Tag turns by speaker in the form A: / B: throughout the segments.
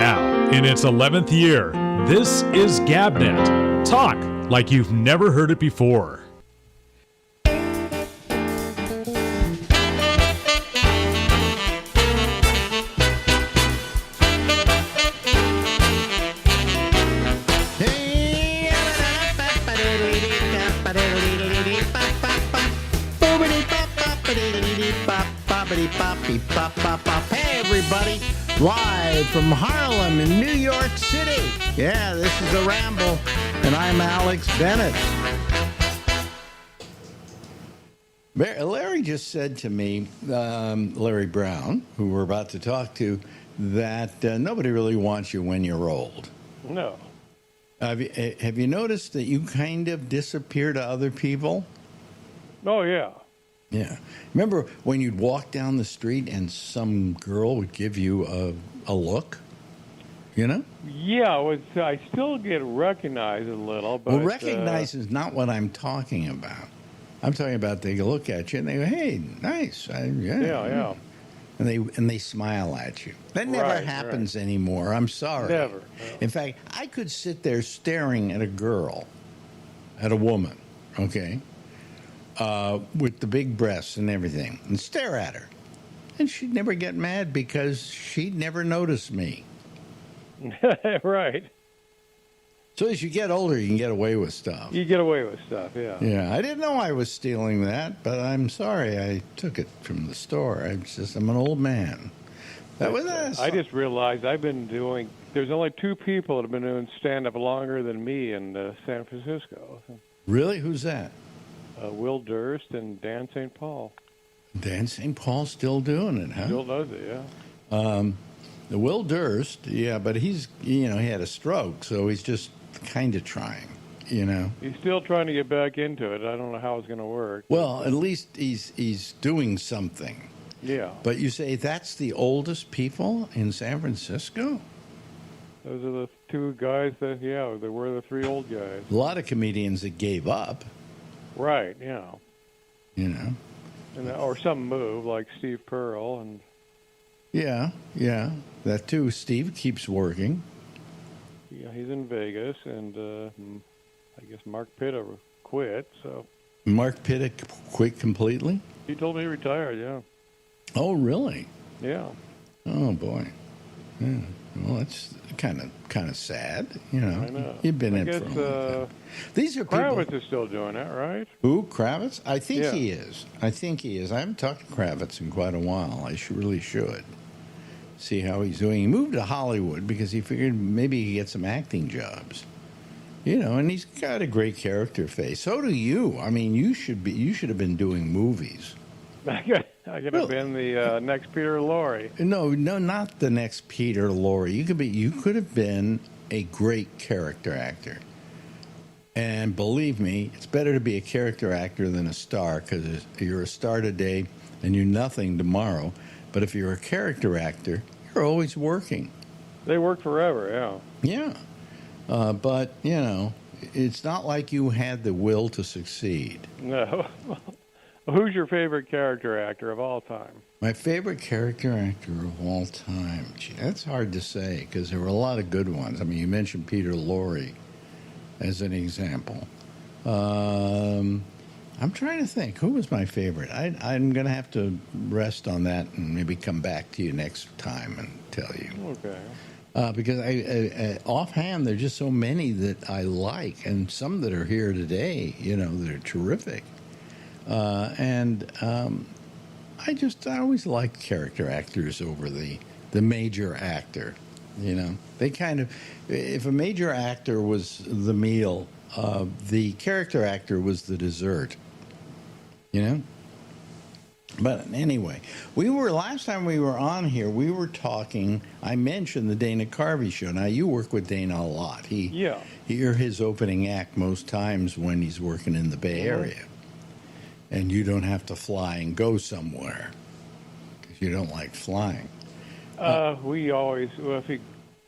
A: Now, in its 11th year, this is GabNet. Talk like you've never heard it before.
B: Hey everybody, live from Harlem in New York City. Yeah, this is the Ramble, and I'm Alex Bennett. Larry just said to me, Larry Brown, who we're about to talk to, that nobody really wants you when you're old.
C: No.
B: Have you noticed that you kind of disappear to other people?
C: Oh, yeah.
B: Yeah. Remember when you'd walk down the street and some girl would give you a look? You know?
C: Yeah, I still get recognized a little, but...
B: Well, recognize is not what I'm talking about. I'm talking about they look at you and they go, hey, nice.
C: Yeah.
B: And they smile at you. That never happens anymore. I'm sorry.
C: Never. No.
B: In fact, I could sit there staring at a girl, at a woman, okay, with the big breasts and everything, and stare at her. And she'd never get mad because she'd never notice me.
C: Right.
B: So as you get older, you can get away with stuff.
C: You get away with stuff, yeah.
B: Yeah, I didn't know I was stealing that, but I'm sorry I took it from the store. I'm an old man. That was us.
C: I just realized there's only two people that have been doing stand-up longer than me in San Francisco.
B: Really? Who's that?
C: Will Durst and Dan St. Paul.
B: Dan St. Paul's still doing it, huh?
C: Still does it, yeah.
B: The Will Durst, yeah, but he had a stroke, so he's just kind of trying, you know.
C: He's still trying to get back into it. I don't know how it's going to work.
B: Well, at least he's doing something.
C: Yeah.
B: But you say that's the oldest people in San Francisco?
C: Those are the two guys they were the three old guys.
B: A lot of comedians that gave up.
C: Right, yeah.
B: You know.
C: Or some move, like Steve Pearl. And
B: Yeah, that too. Steve keeps working.
C: Yeah, he's in Vegas, and I guess Mark Pitta quit. So
B: Mark Pitta quit completely?
C: He told me he retired, yeah.
B: Oh, really?
C: Yeah.
B: Oh, boy. Yeah. Well, that's kind of sad, you know.
C: I know.
B: You've been in for a long time. These are
C: Kravitz
B: people...
C: is still doing that, right?
B: Who? Kravitz? I think
C: Yeah.
B: he is. I haven't talked to Kravitz in quite a while. I really should see how he's doing. He moved to Hollywood because he figured maybe he could get some acting jobs. You know, and he's got a great character face. So do you. I mean, you should have been doing movies.
C: I could have been the next Peter Lorre.
B: No, not the next Peter Lorre. You could have been a great character actor. And believe me, it's better to be a character actor than a star, because you're a star today and you're nothing tomorrow. But if you're a character actor, you're always working.
C: They work forever,
B: yeah. Yeah. But, you know, it's not like you had the will to succeed.
C: No. Who's your favorite character actor of all time?
B: My favorite character actor of all time? Gee, that's hard to say, because there were a lot of good ones. I mean, you mentioned Peter Lorre as an example. I'm trying to think. Who was my favorite? I'm going to have to rest on that and maybe come back to you next time and tell you.
C: Okay.
B: Because I offhand, there are just so many that I like, and some that are here today, you know, that are terrific. I always liked character actors over the major actor. You know, they kind of, if a major actor was the meal, the character actor was the dessert. You know? But anyway, last time we were on here, we were talking, I mentioned the Dana Carvey show. Now, you work with Dana a lot. You're his opening act most times when he's working in the Bay Area. And you don't have to fly and go somewhere because you don't like flying.
C: We always, if he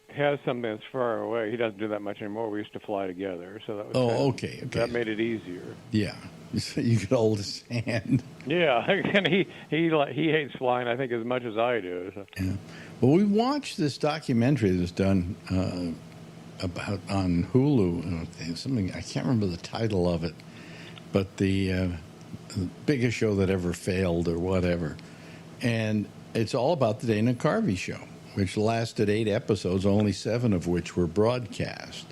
C: has something that's far away, he doesn't do that much anymore. We used to fly together, so that was
B: okay.
C: That made it easier.
B: Yeah. so you could hold his hand.
C: Yeah, and he hates flying, I think, as much as I do. So.
B: Yeah. Well, we watched this documentary that was done about on Hulu. Something I can't remember the title of it, but the biggest show that ever failed or whatever, and it's all about the Dana Carvey show, which lasted 8 episodes, only 7 of which were broadcast.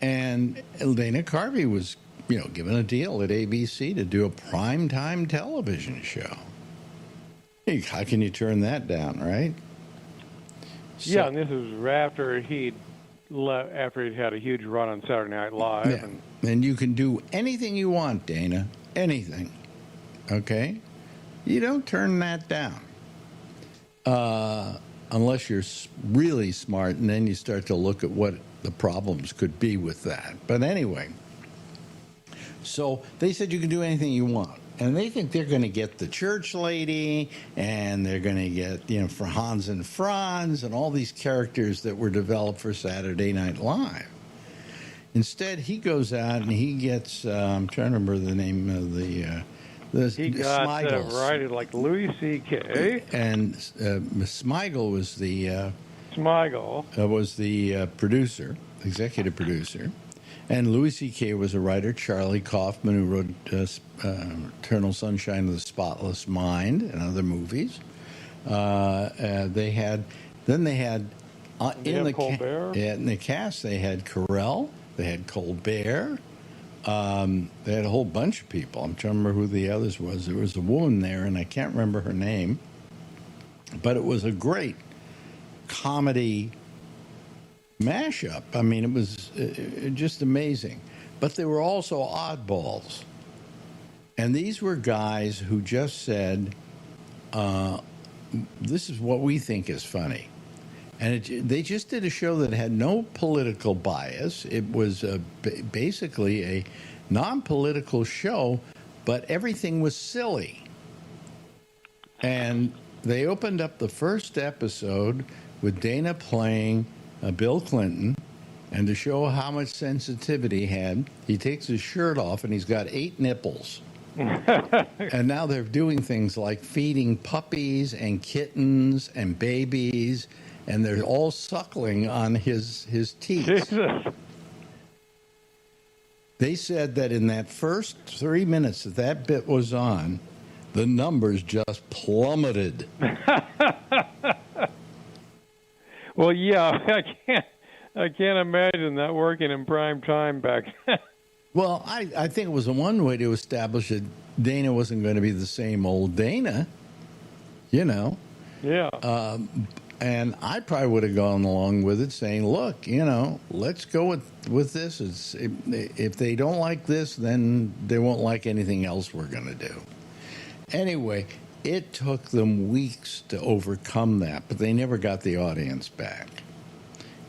B: And Dana Carvey was, given a deal at ABC to do a primetime television show. Hey, how can you turn that down, right? So,
C: yeah, and this is after he'd had a huge run on Saturday Night Live.
B: Yeah. And you can do anything you want, Dana. Anything. Okay? You don't turn that down. Unless you're really smart, and then you start to look at what the problems could be with that. But anyway, so they said you can do anything you want. And they think they're going to get the church lady, and they're going to get, for Hans and Franz, and all these characters that were developed for Saturday Night Live. Instead, he goes out and he gets, I'm trying to remember the name of the
C: he got right, like Louis C.K.
B: And Smigel was the producer, executive producer. And Louis C.K. was a writer, Charlie Kaufman, who wrote Eternal Sunshine of the Spotless Mind and other movies. They had in the cast, they had Carell, they had Colbert, they had a whole bunch of people. I'm trying to remember who the others was. There was a woman there, and I can't remember her name. But it was a great comedy mashup. I mean, it was just amazing. But they were also oddballs. And these were guys who just said, this is what we think is funny. And they just did a show that had no political bias. It was basically a non-political show, but everything was silly. And they opened up the first episode with Dana playing Bill Clinton, and to show how much sensitivity he had, he takes his shirt off and he's got 8 nipples. And now they're doing things like feeding puppies and kittens and babies, and they're all suckling on his teeth.
C: Jesus.
B: They said that in that first 3 minutes that bit was on, the numbers just plummeted.
C: Well, yeah, I can't imagine that working in prime time back then.
B: Well, I think it was one way to establish that Dana wasn't going to be the same old Dana,
C: Yeah.
B: And I probably would have gone along with it, saying, look, let's go with this. If they don't like this, then they won't like anything else we're going to do. Anyway, it took them weeks to overcome that, but they never got the audience back.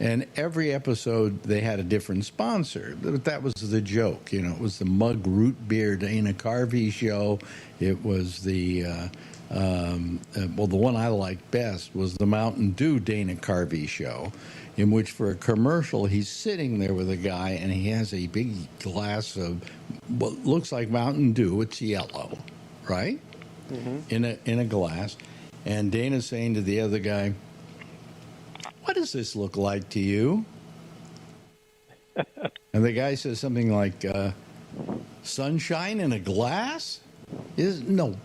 B: And every episode, they had a different sponsor. But that was the joke. It was the Mug Root Beer Dana Carvey show. It was the one I liked best was the Mountain Dew Dana Carvey show, in which for a commercial, he's sitting there with a guy, and he has a big glass of what looks like Mountain Dew. It's yellow, right? Mm-hmm. In a glass. And Dana's saying to the other guy, what does this look like to you? And the guy says something like, sunshine in a glass?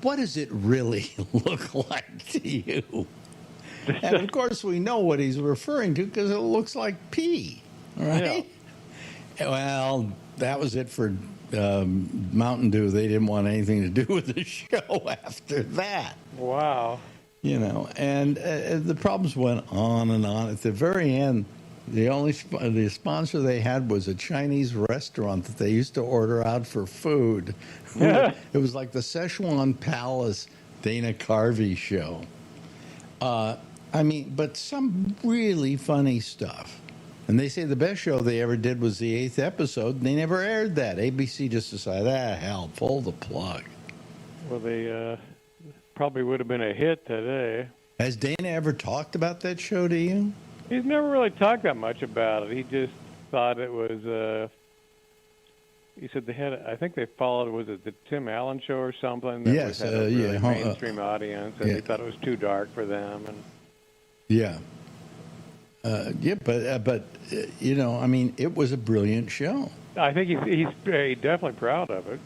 B: What does it really look like to you? And of course we know what he's referring to because it looks like pee, right? Yeah. Well, that was it for Mountain Dew. They didn't want anything to do with the show after that.
C: Wow.
B: And the problems went on and on. At the very end, the sponsor they had was a Chinese restaurant that they used to order out for food. It was like the Szechuan Palace Dana Carvey show. But some really funny stuff. And they say the best show they ever did was the 8th episode. And they never aired that. ABC just decided, hell, pull the plug.
C: Well, they probably would have been a hit today.
B: Has Dana ever talked about that show to you?
C: He's never really talked that much about it. He just thought it was he said they had. I think they followed. Was it the Tim Allen show or something? That
B: Yes,
C: had a really
B: yeah,
C: mainstream audience, and
B: yeah.
C: they thought it was too dark for them. And
B: Yeah. Yeah, but you know, I mean, it was a brilliant show.
C: I think he's definitely proud of it.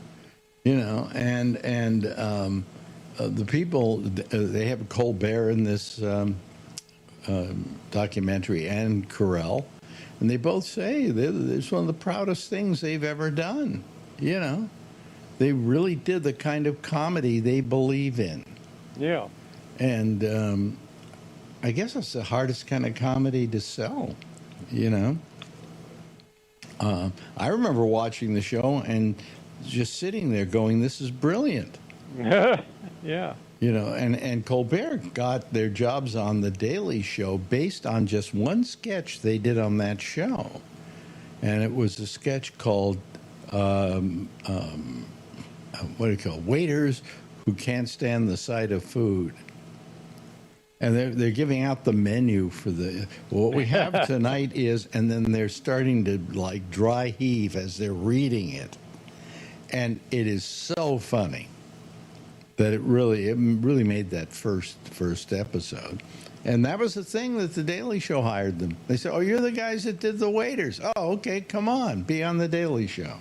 B: You know, and the people, they have Colbert in this documentary and Carell, and they both say it's one of the proudest things they've ever done. You know, they really did the kind of comedy they believe in.
C: Yeah.
B: And I guess it's the hardest kind of comedy to sell, you know. I remember watching the show and just sitting there going, this is brilliant.
C: Yeah.
B: You know, and Colbert got their jobs on The Daily Show based on just one sketch they did on that show. And it was a sketch called, what do you call it? Waiters Who Can't Stand the Sight of Food. And they're giving out the menu for what we have tonight is, and then they're starting to like dry heave as they're reading it. And it is so funny that it really made that first episode. And that was the thing that The Daily Show hired them. They said, oh, you're the guys that did the waiters. Oh, okay, come on, be on The Daily Show.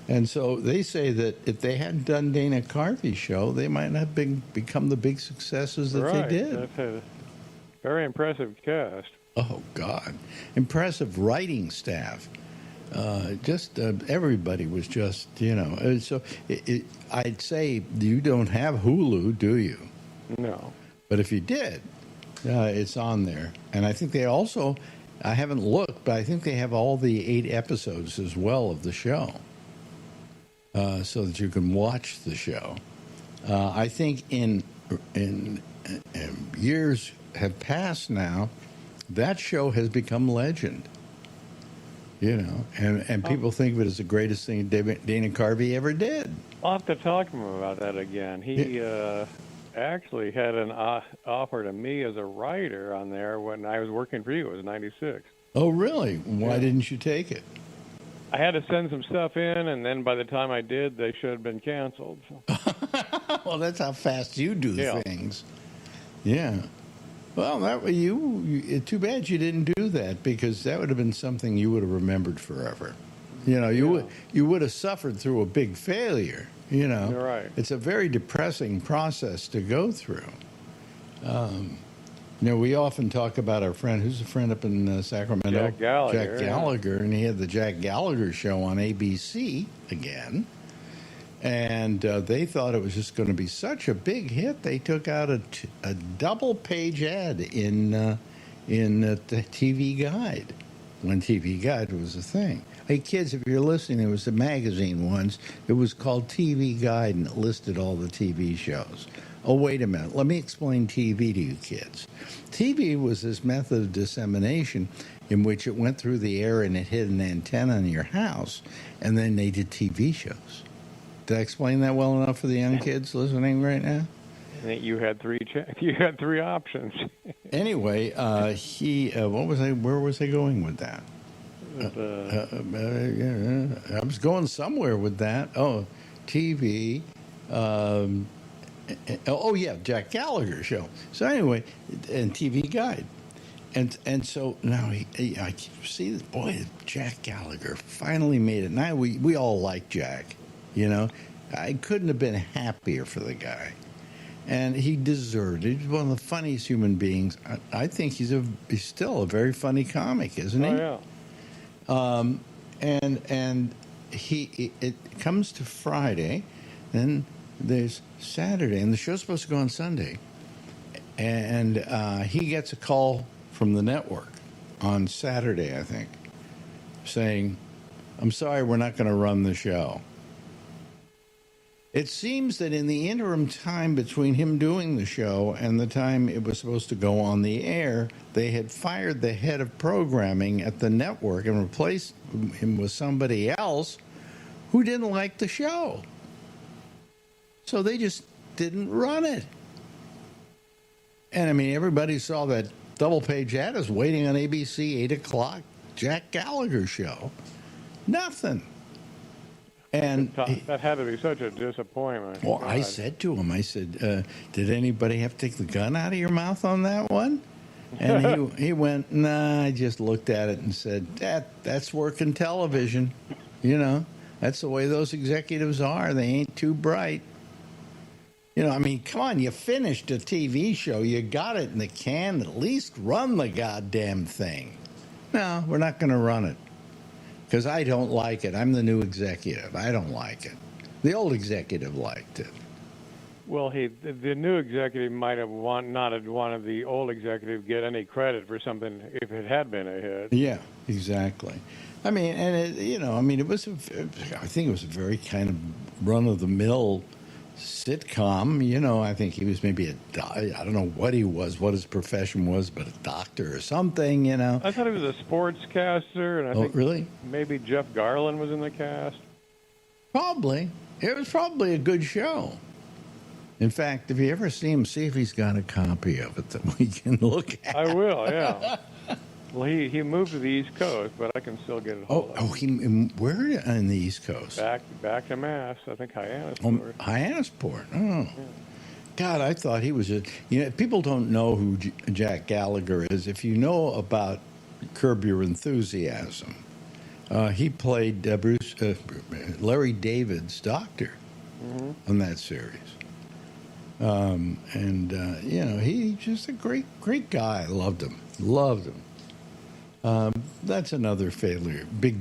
B: And so they say that if they hadn't done Dana Carvey's show, they might not have become the big successes that they did.
C: That's a very impressive cast.
B: Oh, God. Impressive writing staff. Everybody was just, you know. So I'd say you don't have Hulu, do you?
C: No.
B: But if you did, it's on there. And I think they also, I haven't looked, but I think they have all the 8 episodes as well of the show. So that you can watch the show. I think in years have passed now, that show has become legend. You know, and people think of it as the greatest thing Dana Carvey ever did.
C: I'll have to talk to him about that again. He actually had an offer to me as a writer on there when I was working for you. It was '96.
B: Oh, really? Why didn't you take it?
C: I had to send some stuff in, and then by the time I did, they should have been canceled. So.
B: Well, that's how fast you do things. Yeah. Well, too bad you didn't do that, because that would have been something you would have remembered forever. You know, you would have suffered through a big failure. You know,
C: You're right.
B: It's a very depressing process to go through. You know, we often talk about our friend, who's a friend up in Sacramento?
C: Jack Gallagher.
B: Jack Gallagher, and he had the Jack Gallagher show on ABC again. And they thought it was just going to be such a big hit. They took out a double-page ad in the TV Guide, when TV Guide was a thing. Hey, kids, if you're listening, there was a magazine once. It was called TV Guide, and it listed all the TV shows. Oh, wait a minute. Let me explain TV to you kids. TV was this method of dissemination in which it went through the air and it hit an antenna in your house, and then they did TV shows. Did I explain that well enough for the young kids listening right now?
C: I think you had three options.
B: Anyway, where was I going with that? I was going somewhere with that. Oh, TV. Jack Gallagher show. So anyway, and TV Guide. And so now I see this, boy, Jack Gallagher finally made it. Now we all like Jack. You know, I couldn't have been happier for the guy. And he deserved it. He's one of the funniest human beings. I think he's still a very funny comic, isn't he?
C: Oh, yeah.
B: And it comes to Friday, then there's Saturday, and the show's supposed to go on Sunday. And he gets a call from the network on Saturday, I think, saying, I'm sorry, we're not going to run the show. It seems that in the interim time between him doing the show and the time it was supposed to go on the air, they had fired the head of programming at the network and replaced him with somebody else who didn't like the show. So they just didn't run it. And I mean, everybody saw that double-page ad is waiting on ABC, 8 o'clock, Jack Gallagher show. Nothing. And
C: That had to be such a disappointment.
B: well, I
C: God.
B: said to him, I said, did anybody have to take the gun out of your mouth on that one? And he went, nah, I just looked at it and said, that's working television. You know, that's the way those executives are. They ain't too bright. You know, I mean, come on, you finished a TV show. You got it in the can. At least run the goddamn thing. No, we're not going to run it because I don't like it. I'm the new executive. I don't like it. The old executive liked it.
C: Well, the new executive might have not have wanted the old executive to get any credit for something if it had been a hit.
B: Yeah, exactly. I mean, and it was, I think it was a very kind of run-of-the-mill sitcom. You know, I think he was maybe I don't know what he was, what his profession was, but a doctor or something, you know.
C: I thought he was a sportscaster, and I think
B: really?
C: maybe Jeff Garland was in the cast.
B: Probably. It was probably a good show. In fact, if you ever see him, see if he's got a copy of it that we can look at.
C: I will, yeah. Well, he moved to the East Coast, but I can still get it.
B: Where on the East Coast?
C: Back to Mass. I think Hyannisport.
B: Hyannisport. Oh, yeah. God, I thought he was people don't know who Jack Gallagher is. If you know about Curb Your Enthusiasm, he played Larry David's doctor on that series. He's just a great guy. I loved him. That's another failure. Big.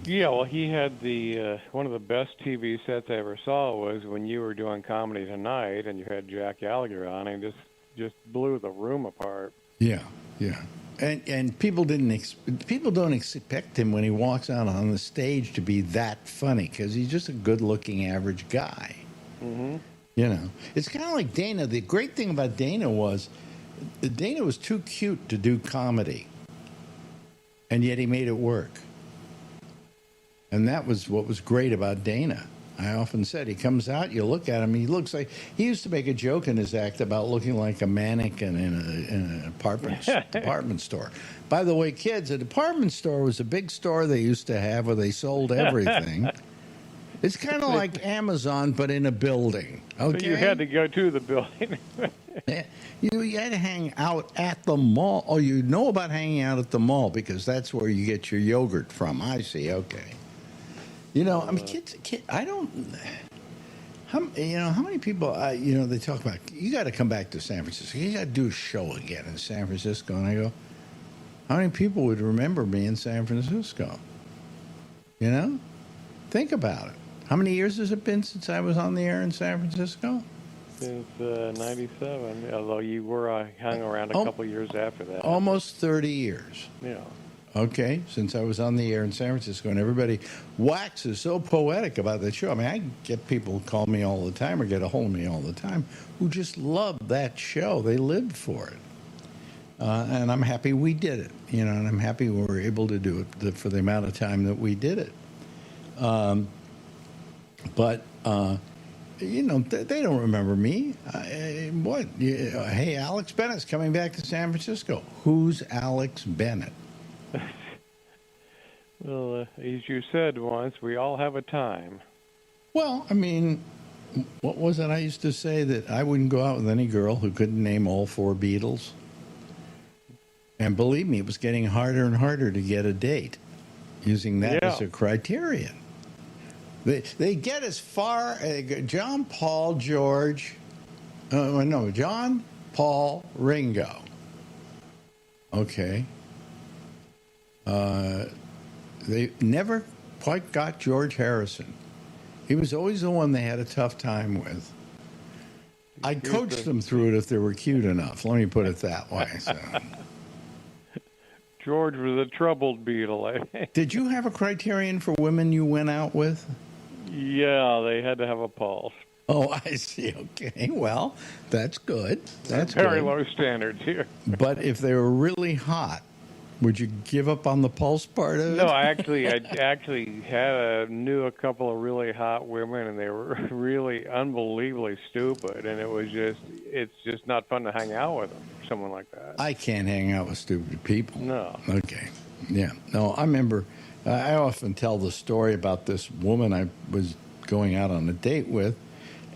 C: Yeah, well, he had the one of the best TV sets I ever saw was when you were doing Comedy Tonight and you had Jack Gallagher on, and just blew the room apart.
B: Yeah. And people don't expect him when he walks out on the stage to be that funny because he's just a good-looking average guy.
C: Mm-hmm.
B: You know, it's kind of like Dana. The great thing about Dana was too cute to do comedy, and yet he made it work. And that was what was great about Dana. I often said he comes out, you look at him, he looks like he used to make a joke in his act about looking like a mannequin in an department store. By the way, kids, a department store was a big store they used to have where they sold everything. It's kind of like Amazon, but in a building. Okay,
C: so you had to go to the building.
B: You had to hang out at the mall. Oh, you know about hanging out at the mall because that's where you get your yogurt from. I see. Okay. You know, I mean, kids. I don't. How many people? They talk about you got to come back to San Francisco. You got to do a show again in San Francisco, and I go, how many people would remember me in San Francisco? You know, think about it. How many years has it been since I was on the air in San Francisco?
C: Since '97, although you were hung around a couple years after that.
B: Almost 30 years.
C: Yeah.
B: Okay, since I was on the air in San Francisco, and everybody waxes so poetic about that show. I mean, I get people call me all the time or get a hold of me all the time who just love that show. They lived for it. And I'm happy we did it, and I'm happy we were able to do it for the amount of time that we did it. But they don't remember me. What? Hey, Alex Bennett's coming back to San Francisco. Who's Alex Bennett?
C: Well, as you said once, we all have a time.
B: Well, I mean, what was it I used to say? That I wouldn't go out with any girl who couldn't name all 4 Beatles. And believe me, it was getting harder and harder to get a date using that as a criterion. They get as far John, Paul, George, John, Paul, Ringo. Okay. They never quite got George Harrison. He was always the one they had a tough time with. I coached them through it if they were cute enough. Let me put it that way. So.
C: George was a troubled Beatle, I think.
B: Did you have a criterion for women you went out with?
C: Yeah, they had to have a pulse.
B: Oh, I see. Okay. Well, that's good. That's
C: very
B: good.
C: low standards here.
B: But if they were really hot, would you give up on the pulse part of it?
C: No, I actually knew a couple of really hot women, and they were really unbelievably stupid, and it's just not fun to hang out with them, someone like that.
B: I can't hang out with stupid people.
C: No.
B: Okay. Yeah. No, I remember I often tell the story about this woman I was going out on a date with,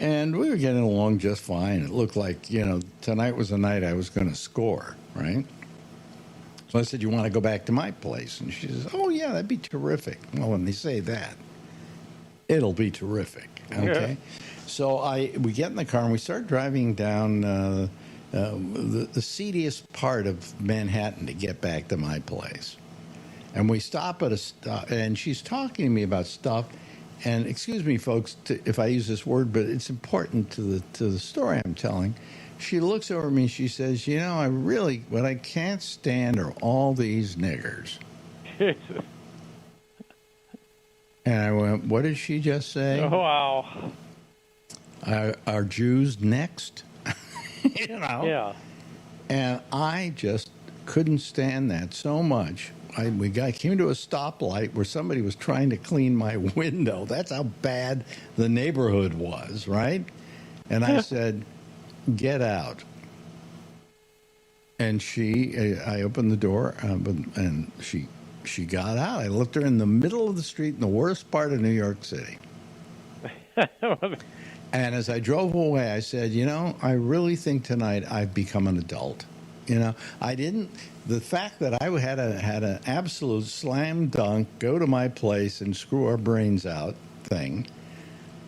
B: and we were getting along just fine. It looked like, tonight was the night I was going to score, right? So I said, "You want to go back to my place?" And she says, "Oh, yeah, that'd be terrific." Well, when they say that, it'll be terrific, okay?
C: Yeah.
B: So we get in the car and we start driving down the seediest part of Manhattan to get back to my place. And we stop at a stop, and she's talking to me about stuff. And excuse me, folks, if I use this word, but it's important to the story I'm telling. She looks over at me and she says, what I can't stand are all these niggers. And I went, what did she just say?
C: Oh, wow.
B: Are Jews next?
C: Yeah.
B: And I just couldn't stand that so much. We came to a stoplight where somebody was trying to clean my window. That's how bad the neighborhood was, right? And I said, "Get out." And I opened the door, and she got out. I left her in the middle of the street in the worst part of New York City. And as I drove away, I said, I really think tonight I've become an adult. The fact that I had an absolute slam dunk, go to my place and screw our brains out thing,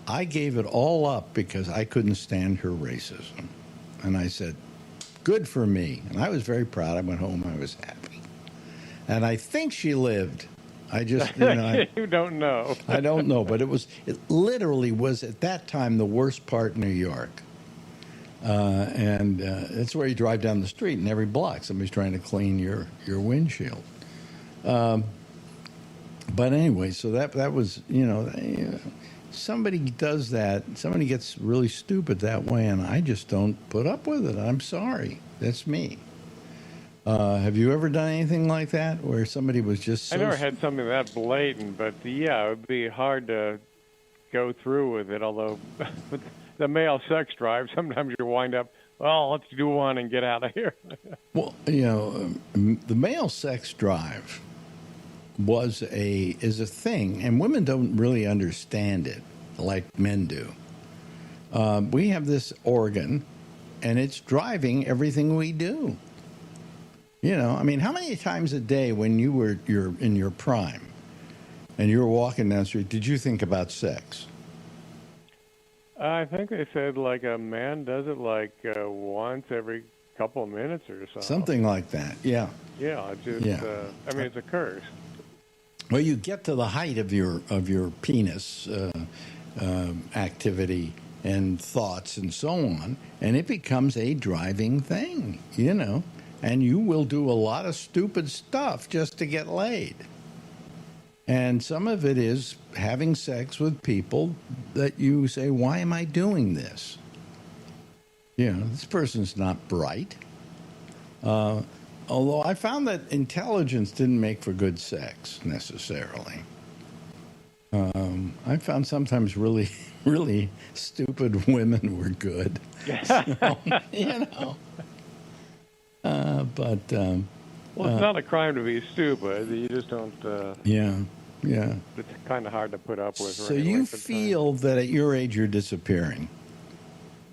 B: I gave it all up because I couldn't stand her racism. And I said, good for me. And I was very proud. I went home. I was happy. And I think she lived. I just,
C: You don't know.
B: I don't know, but it literally was at that time the worst part of New York. And it's where you drive down the street, and every block somebody's trying to clean your windshield. But anyway, so that was, somebody does that, somebody gets really stupid that way, and I just don't put up with it. I'm sorry. That's me. Have you ever done anything like that where somebody was just so...
C: I never had something that blatant, but yeah, it would be hard to go through with it, although with the male sex drive, sometimes you wind up, well, let's do one and get out of here.
B: Well, the male sex drive is a thing, and women don't really understand it like men do. We have this organ, and it's driving everything we do. How many times a day when you're in your prime and you were walking down the street, did you think about sex?
C: I think they said like a man does it like once every couple of minutes or so.
B: Something like that, yeah.
C: Yeah, it's a curse.
B: Well, you get to the height of your penis activity and thoughts and so on, and it becomes a driving thing, and you will do a lot of stupid stuff just to get laid. And some of it is having sex with people that you say, why am I doing this? This person's not bright. Although I found that intelligence didn't make for good sex, necessarily. I found sometimes really, really stupid women were good. But
C: well, it's not a crime to be stupid. You just don't.
B: Yeah.
C: It's kind of hard to put up with.
B: So you feel that at your age you're disappearing?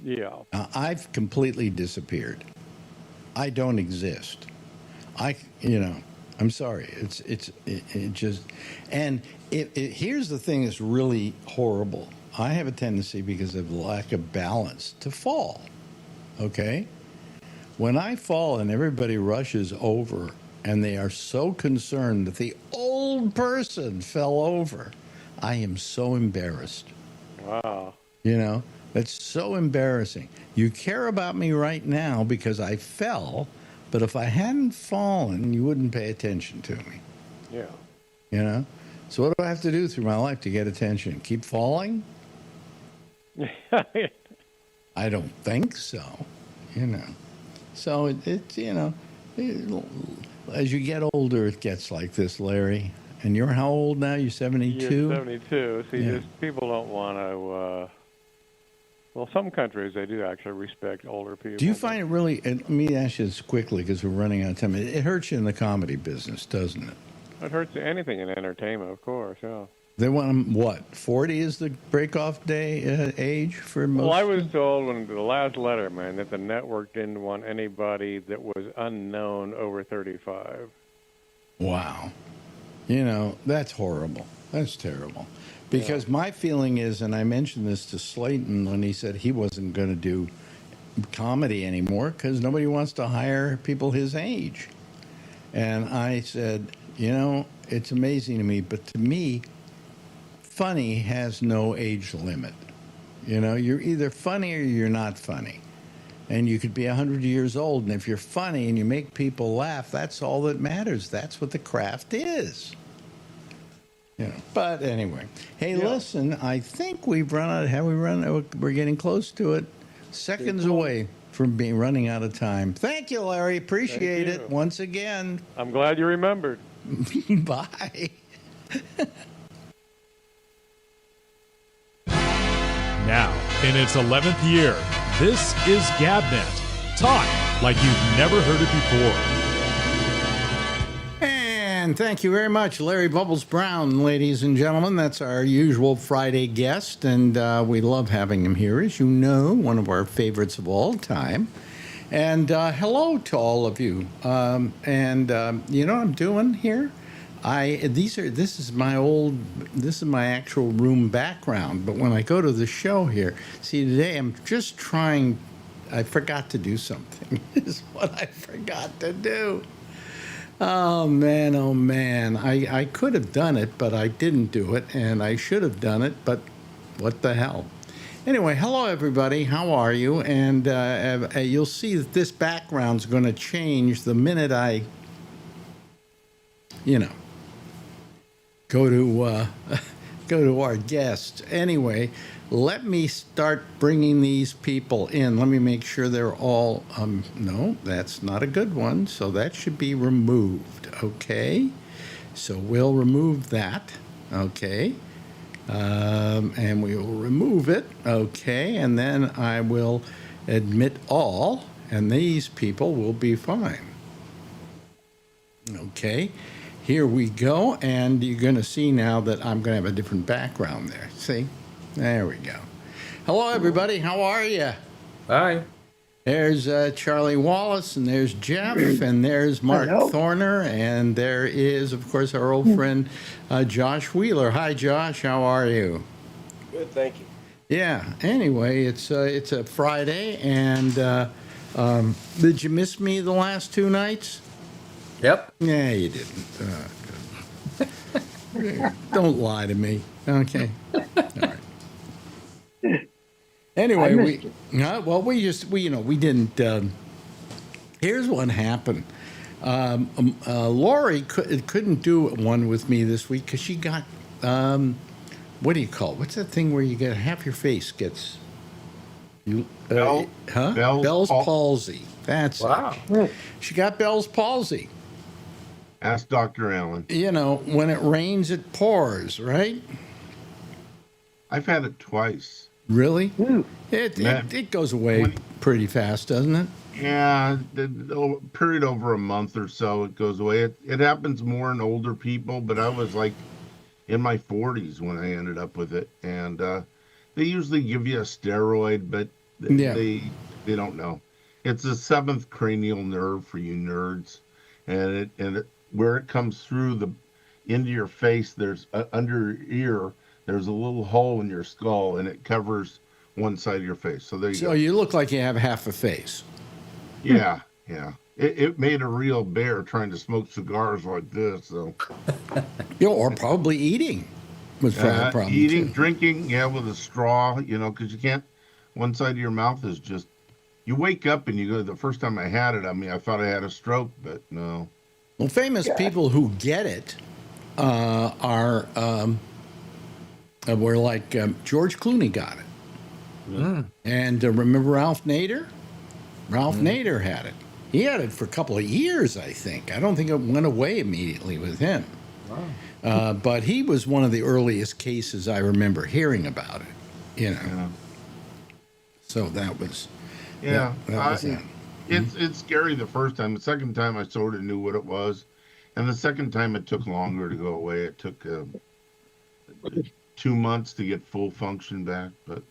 C: Yeah.
B: I've completely disappeared. I don't exist. I'm sorry. It just, and here's the thing that's really horrible. I have a tendency, because of lack of balance, to fall. Okay? When I fall and everybody rushes over and they are so concerned that the old person fell over, I am so embarrassed.
C: Wow.
B: That's so embarrassing. You care about me right now because I fell, but if I hadn't fallen, you wouldn't pay attention to me.
C: Yeah.
B: So what do I have to do through my life to get attention? Keep falling? I don't think so. So as you get older, it gets like this, Larry. And you're how old now? You're 72?
C: You're 72. See, just people don't want to... well, some countries, they do actually respect older people.
B: Do you find it really... And let me ask you this quickly, because we're running out of time. It hurts you in the comedy business, doesn't it?
C: It hurts anything in entertainment, of course. Yeah.
B: They want them, what, 40 is the break-off day age for most?
C: Well, I was told when the last Letterman that the network didn't want anybody that was unknown over 35.
B: Wow. You know, that's horrible. That's terrible. Because my feeling is, and I mentioned this to Slayton when he said he wasn't going to do comedy anymore because nobody wants to hire people his age. And I said, you know, it's amazing to me, but to me, funny has no age limit. You know, you're either funny or you're not funny. And you could be 100 years old, and if you're funny and you make people laugh, that's all that matters. That's what the craft is. You know, but anyway. Hey, listen, I think we've run out. Have we run? We're getting close to it. Seconds away from running out of time. Thank you, Larry. Appreciate it once again.
C: I'm glad you remembered.
B: Bye.
A: Now, in its 11th year, this is GabNet. Talk like you've never heard it before.
B: And thank you very much, Larry Bubbles Brown, ladies and gentlemen. That's our usual Friday guest, and we love having him here, as you know, one of our favorites of all time. And hello to all of you. You know what I'm doing here? This is my actual room background. But when I go to the show here, see, today I'm just trying. I forgot to do something. Is what I forgot to do. Oh man. I could have done it, but I didn't do it, and I should have done it, but what the hell. Anyway, hello everybody. How are you? And you'll see that this background's going to change the minute I, go to our guests. Anyway, let me start bringing these people in. Let me make sure they're all, no, that's not a good one. So that should be removed. Okay. So we'll remove that. Okay. And we will remove it. Okay. And then I will admit all, and these people will be fine. Okay. Here we go, and you're going to see now that I'm going to have a different background there. See? There we go. Hello, everybody. How are you?
D: Hi.
B: There's Charlie Wallace, and there's Jeff, and there's Mark Thorner, and there is, of course, our old friend Josh Wheeler. Hi, Josh. How are you?
D: Good, thank you.
B: Yeah. Anyway, it's a Friday, and did you miss me the last two nights?
D: Yep.
B: Yeah, you didn't. Don't lie to me. Okay. All right. Anyway, we didn't. Here's what happened. Lori couldn't do one with me this week because she got what do you call it? What's that thing where you get half your face gets Bell's palsy. That's
D: wow.
B: It. She got Bell's palsy.
E: Ask Dr. Allen.
B: You know, when it rains, it pours, right?
E: I've had it twice.
B: Really? It goes away pretty fast, doesn't it?
E: Yeah, the period over a month or so, it goes away. It happens more in older people, but I was like in my 40s when I ended up with it. And they usually give you a steroid, but they don't know. It's the seventh cranial nerve for you nerds. And it where it comes through into your face, there's under your ear, there's a little hole in your skull, and it covers one side of your face. So there you go.
B: So you look like you have half a face.
E: Yeah. It made a real bear trying to smoke cigars like this. So.
B: Or probably eating was probably a problem.
E: Eating,
B: too.
E: drinking, with a straw, because you can't. One side of your mouth is just. You wake up and you go. The first time I had it, I thought I had a stroke, but no.
B: Well, famous people who get it were like George Clooney got it.
D: Mm.
B: And remember Ralph Nader? Ralph Nader had it. He had it for a couple of years, I think. I don't think it went away immediately with him. Wow. But he was one of the earliest cases I remember hearing about it.
E: Yeah.
B: So that was.
E: Yeah.
B: That was that.
E: It's scary the first time. The second time I sort of knew what it was. And the second time it took longer to go away. It took 2 months to get full function back. But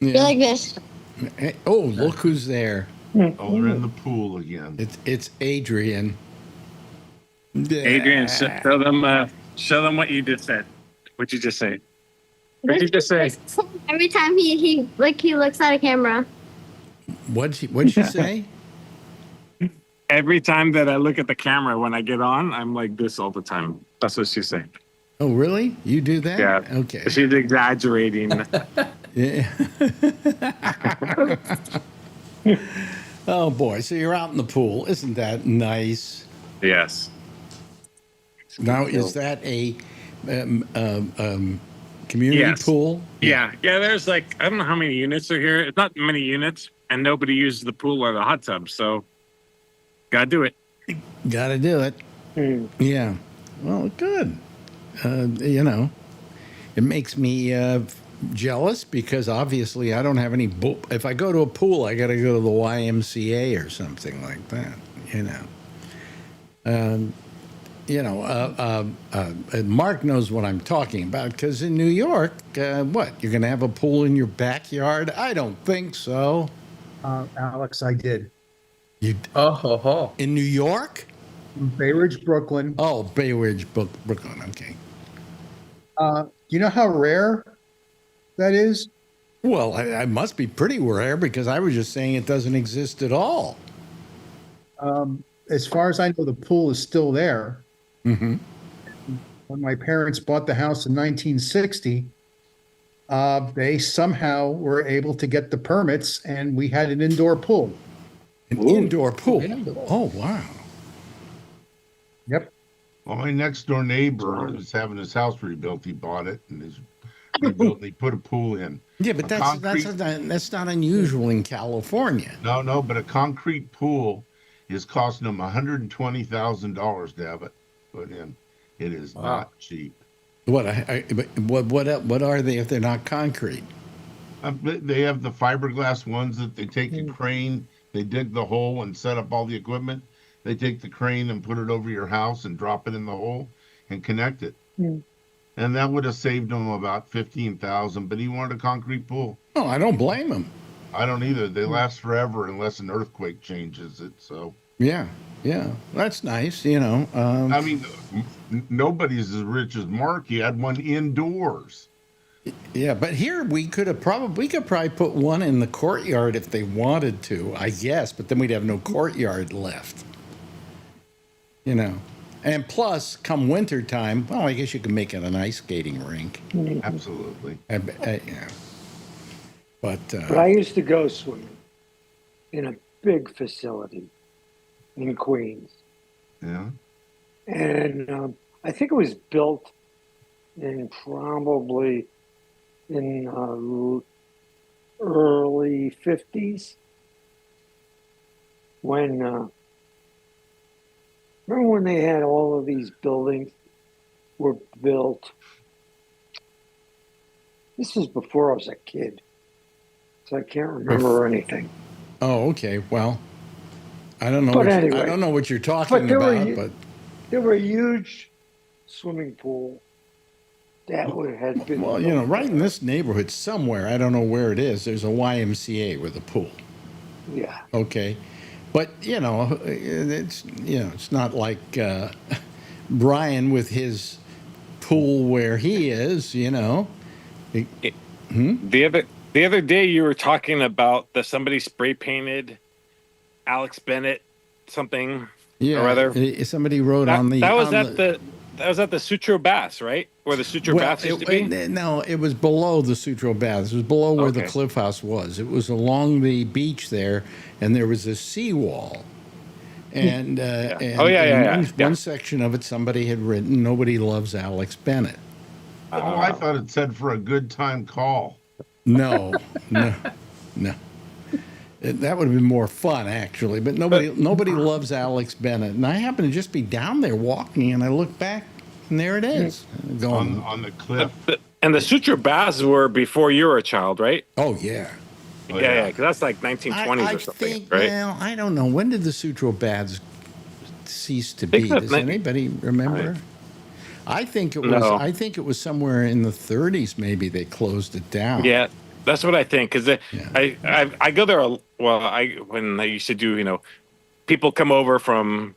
B: Yeah.
F: You like this?
B: Hey, oh, look who's there!
E: oh, they're in the pool again.
B: It's Adrian.
G: Adrian, show them what you just said. What'd you just say? What'd you just say?
F: Every time he looks at a camera.
B: What'd she say?
G: Every time that I look at the camera when I get on, I'm like this all the time. That's what she's saying.
B: Oh, really? You do that?
G: Yeah.
B: Okay.
G: She's exaggerating.
B: Yeah. Oh boy! So you're out in the pool. Isn't that nice?
G: Yes.
B: Now, is that a community
G: Yes.
B: pool?
G: Yeah. There's like, I don't know how many units are here. It's not many units, and nobody uses the pool or the hot tub. So, gotta do it.
B: Got to do it. Yeah. Well, good. It makes me jealous because obviously I don't have any. If I go to a pool, I got to go to the YMCA or something like that. Mark knows what I'm talking about because in New York, what, you're going to have a pool in your backyard? I don't think so.
H: Alex, I did.
B: You
D: Oh.
B: in New York?
H: Bay Ridge, Brooklyn.
B: Oh, Bay Ridge, Brooklyn. Okay.
H: You know how rare that is?
B: Well, I must be pretty rare because I was just saying it doesn't exist at all.
H: As far as I know, the pool is still there.
B: Mm-hmm.
H: When my parents bought the house in 1960, they somehow were able to get the permits, and we had an indoor pool.
B: An indoor pool.
H: Yeah.
B: Oh, wow.
H: Yep.
E: Well, my next door neighbor was having his house rebuilt. He bought it and he put a pool in.
B: Yeah, but that's not unusual in California.
E: No, but a concrete pool is costing them $120,000 to have it put in. It is not cheap.
B: What are they if they're not concrete?
E: They have the fiberglass ones that they take a crane, they dig the hole and set up all the equipment. They take the crane and put it over your house and drop it in the hole and connect it. And that would have saved him about $15,000. But he wanted a concrete pool.
B: Oh, I don't blame him.
E: I don't either. They last forever unless an earthquake changes it. So
B: yeah, that's nice.
E: I mean, nobody's as rich as Mark. He had one indoors.
B: Yeah, but here we could probably put one in the courtyard if they wanted to, I guess. But then we'd have no courtyard left. And plus, come winter time, well, I guess you can make it an ice skating rink.
E: Absolutely.
B: But
I: I used to go swimming in a big facility in Queens.
E: Yeah.
I: And I think it was built in probably in early 50s when remember when they had all of these buildings were built. This was before I was a kid, so I can't remember anything.
B: Oh, okay. Well, I don't know.
I: Anyway,
B: I don't know what you're talking about, but
I: there were a huge swimming pool that would have been.
B: Well, right in this neighborhood somewhere, I don't know where it is. There's a YMCA with a pool.
I: Yeah.
B: Okay, but it's not like Brian with his pool where he is.
G: The other day you were talking about somebody spray painted Alex Bennett something or other.
B: Somebody wrote on the.
G: That was at the Sutro Baths, right? Where the Sutro Baths used to be?
B: No, it was below the Sutro Baths. It was below where the Cliff House was. It was along the beach there, and there was a seawall. And, one section of it, somebody had written, "Nobody loves Alex Bennett."
E: Oh, I thought it said for a good time call.
B: No. That would have been more fun, actually. But nobody loves Alex Bennett. And I happened to just be down there walking, and I look back, and there it is.
E: On the cliff.
G: And the Sutro Baths were before you were a child, right?
B: Oh, yeah.
G: Yeah, because that's like 1920s or something, right?
B: Well, I don't know. When did the Sutro Baths cease to be? Does anybody remember? I think it was.
G: No.
B: I think it was somewhere in the 30s. Maybe they closed it down.
G: Yeah, that's what I think. Because I go there. When I used to do, people come over from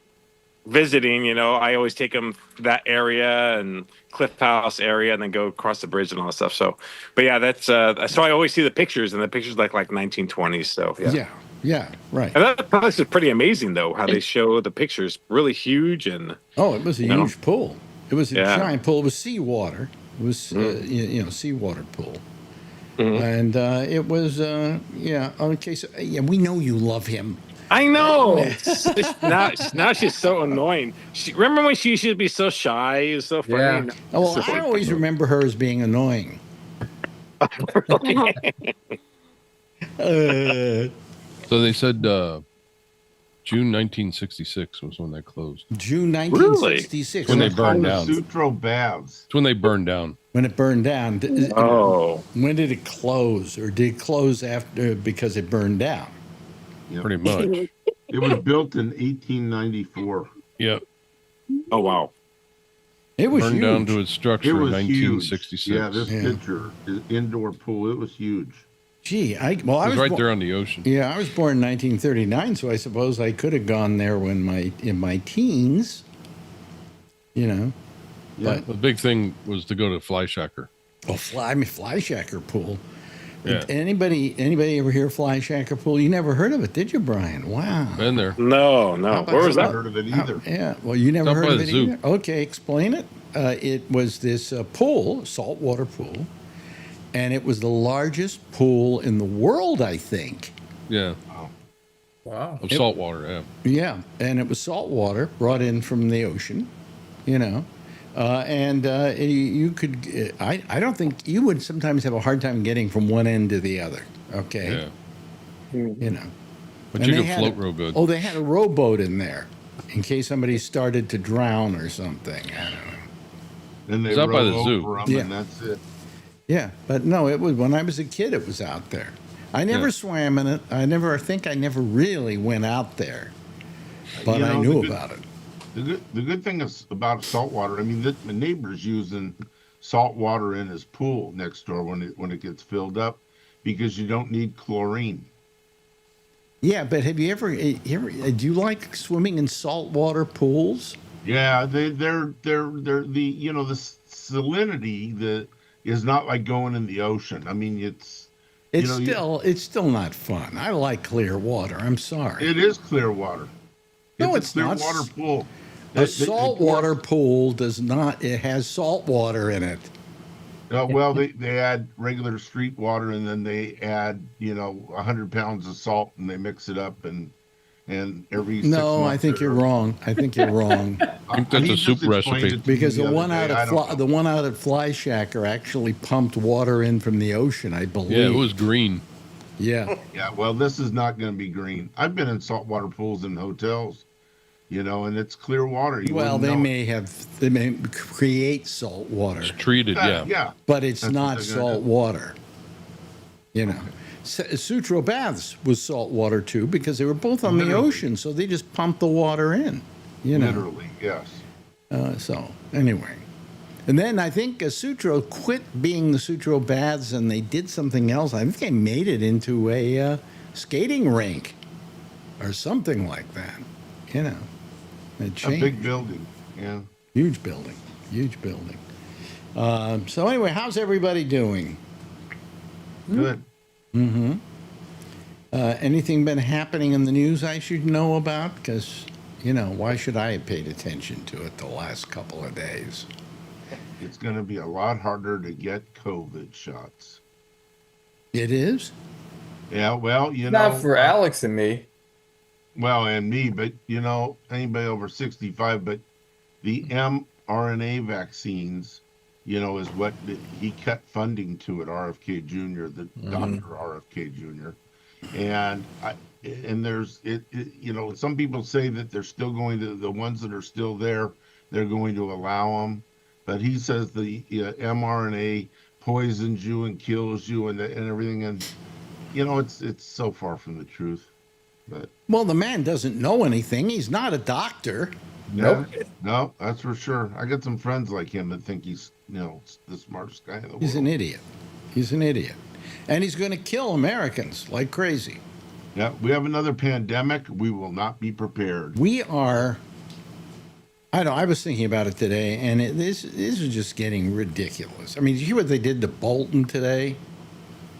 G: visiting. I always take them that area and Cliff House area, and then go across the bridge and all that stuff. So, but yeah, that's so I always see the pictures, and the pictures like 1920s. So yeah.
B: Yeah, right.
G: And that place is pretty amazing, though, how they show the pictures. Really huge and.
B: It was a huge pool. It was a giant pool. It was seawater. It was seawater pool.
G: Mm-hmm.
B: And it was we know you love him.
G: I know. now she's so annoying. Remember when she used to be so shy? It was so funny.
B: Yeah. Well, I always remember her as being annoying.
J: So they said June 1966 was when they closed.
B: June 1966.
J: When they burned down.
E: Sutro Baths.
J: It's when they burned down.
B: When it burned down.
G: Oh.
B: When did it close? Or did it close after because it burned down?
E: Yep.
J: Pretty much.
E: It was built in 1894.
J: Yep.
G: Oh, wow.
B: It was
J: burned
B: huge.
J: down to its structure in 1966.
E: Huge. Yeah, this picture, the indoor pool, it was huge.
B: Gee,
J: it was right there on the ocean.
B: Yeah, I was born in 1939, so I suppose I could have gone there in my teens.
E: Yeah.
J: But the big thing was to go to Flyshacker.
B: Flyshacker pool.
J: Yeah.
B: Anybody ever hear Flyshacker pool? You never heard of it, did you, Brian? Wow.
J: Been there.
G: No. Where was that?
E: I heard of it either.
B: Yeah. Well, you never heard of it
J: zoo.
B: either? Okay, explain it. It was this pool, saltwater pool. And it was the largest pool in the world, I think.
J: Yeah.
D: Wow.
J: Of salt water, yeah.
B: Yeah, and it was salt water brought in from the ocean, and you could. I don't think you would sometimes have a hard time getting from one end to the other. Okay.
J: Yeah. But you could float real good.
B: Oh, they had a rowboat in there, in case somebody started to drown or something. I don't know.
E: And they
J: it's out by the zoo.
E: Yeah. And that's it.
B: Yeah, but no, it was when I was a kid. It was out there. I never swam in it. I never really went out there, but I knew about it.
E: The good thing is about salt water. I mean, the neighbor's using salt water in his pool next door when it gets filled up, because you don't need chlorine.
B: Yeah, but have you ever do you like swimming in saltwater pools?
E: Yeah, they're the salinity is not like going in the ocean. I mean, it's
B: still not fun. I like clear water. I'm sorry.
E: It is clear water.
B: No, it's
E: not.
B: Clear
E: water pool.
B: A saltwater pool does not. It has salt water in it.
E: Well, they add regular street water, and then they add 100 pounds of salt, and they mix it up, and every 6 months.
B: I think you're wrong. I think you're wrong.
J: I think that's a soup recipe.
B: Because the one out at Flyshacker actually pumped water in from the ocean, I believe.
J: Yeah, it was green.
B: Yeah.
E: Yeah. Well, this is not going to be green. I've been in saltwater pools in hotels, and it's clear water.
B: They may create salt water.
J: It's treated,
E: yeah.
B: But it's not salt water. Sutro Baths was salt water too, because they were both on the ocean, so they just pumped the water in.
E: Literally, yes.
B: So anyway, and then I think Sutro quit being the Sutro Baths, and they did something else. I think they made it into a skating rink or something like that. It changed.
E: A big building, yeah.
B: Huge building. So anyway, how's everybody doing?
E: Good.
B: Mm-hmm. Anything been happening in the news I should know about? Because, why should I have paid attention to it the last couple of days?
E: It's going to be a lot harder to get COVID shots.
B: It is?
E: Yeah, well,
D: Not for Alex and me.
E: Well, and me, but, anybody over 65, but the mRNA vaccines, is what he cut funding to at RFK Jr., Dr. RFK Jr. And there's some people say that they're still going to, the ones that are still there, they're going to allow them. But he says the mRNA poisons you and kills you and everything. And, it's so far from the truth. But
B: Well, the man doesn't know anything. He's not a doctor.
E: yeah, no, that's for sure. I got some friends like him that think he's, the smartest guy in the world.
B: He's an idiot. He's an idiot. And he's going to kill Americans like crazy.
E: Yeah, we have another pandemic. We will not be prepared.
B: We are. I know. I was thinking about it today, and this is just getting ridiculous. I mean, did you hear what they did to Bolton today?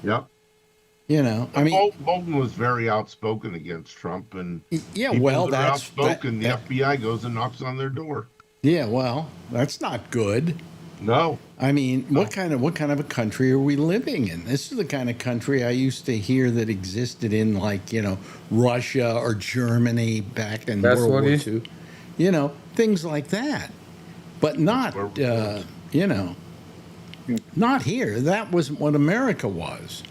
E: Yep.
B: I mean,
E: Bolton was very outspoken against Trump, and
B: yeah,
E: people
B: well,
E: that are
B: that's
E: outspoken. The FBI goes and knocks on their door.
B: Yeah, well, that's not good.
E: No.
B: I mean, what kind of a country are we living in? This is the kind of country I used to hear that existed in, like, Russia or Germany back in World War II. Things like that. But not, not here. That wasn't what America was.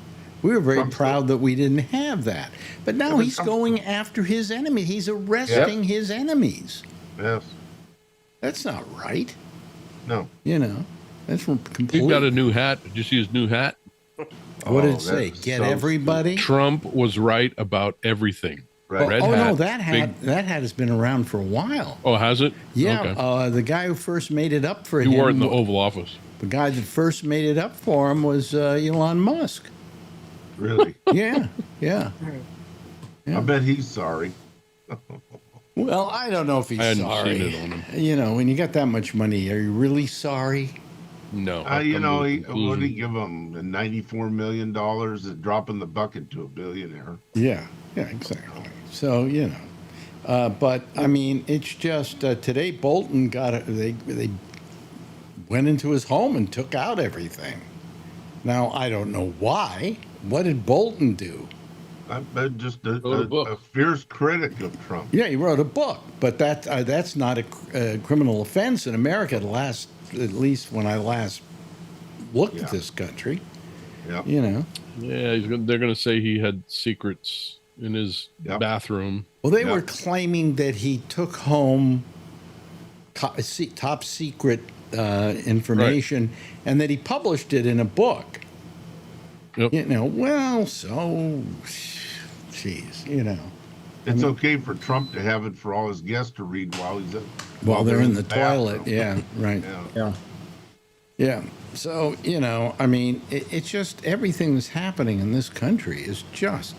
B: We were very proud that we didn't have that. But now he's going after his enemy. He's arresting his enemies.
E: Yes.
B: That's not right.
E: No.
B: That's completely.
J: He got a new hat. Did you see his new hat?
B: What did it say? Get everybody?
J: Trump was right about everything.
E: Right.
J: Red
B: no,
J: hat,
B: that hat has been around for a while.
J: Oh, has it?
B: Yeah,
J: Okay.
B: the guy who first made it up for him.
J: He wore it in the Oval Office.
B: The guy that first made it up for him was Elon Musk.
E: Really?
B: Yeah.
E: I bet he's sorry.
B: Well, I don't know if he's
J: I hadn't
B: sorry.
J: seen it on him.
B: When you got that much money, are you really sorry?
J: No.
E: What did he give him? $94 million, a drop in the bucket to a billionaire.
B: Yeah, exactly. So, but I mean, it's just today Bolton they went into his home and took out everything. Now, I don't know why. What did Bolton do?
E: I'm just a fierce critic of Trump.
B: Yeah, he wrote a book, but that's not a criminal offense in America. At least when I last looked at this country.
E: Yeah.
J: Yeah, they're going to say he had secrets in his bathroom.
B: Well, they were claiming that he took home top secret information, and that he published it in a book.
J: Yep.
B: It's
E: okay for Trump to have it for all his guests to read
B: while they're in the toilet. Yeah, right.
H: Yeah.
B: So, I mean, it's just everything that's happening in this country is just,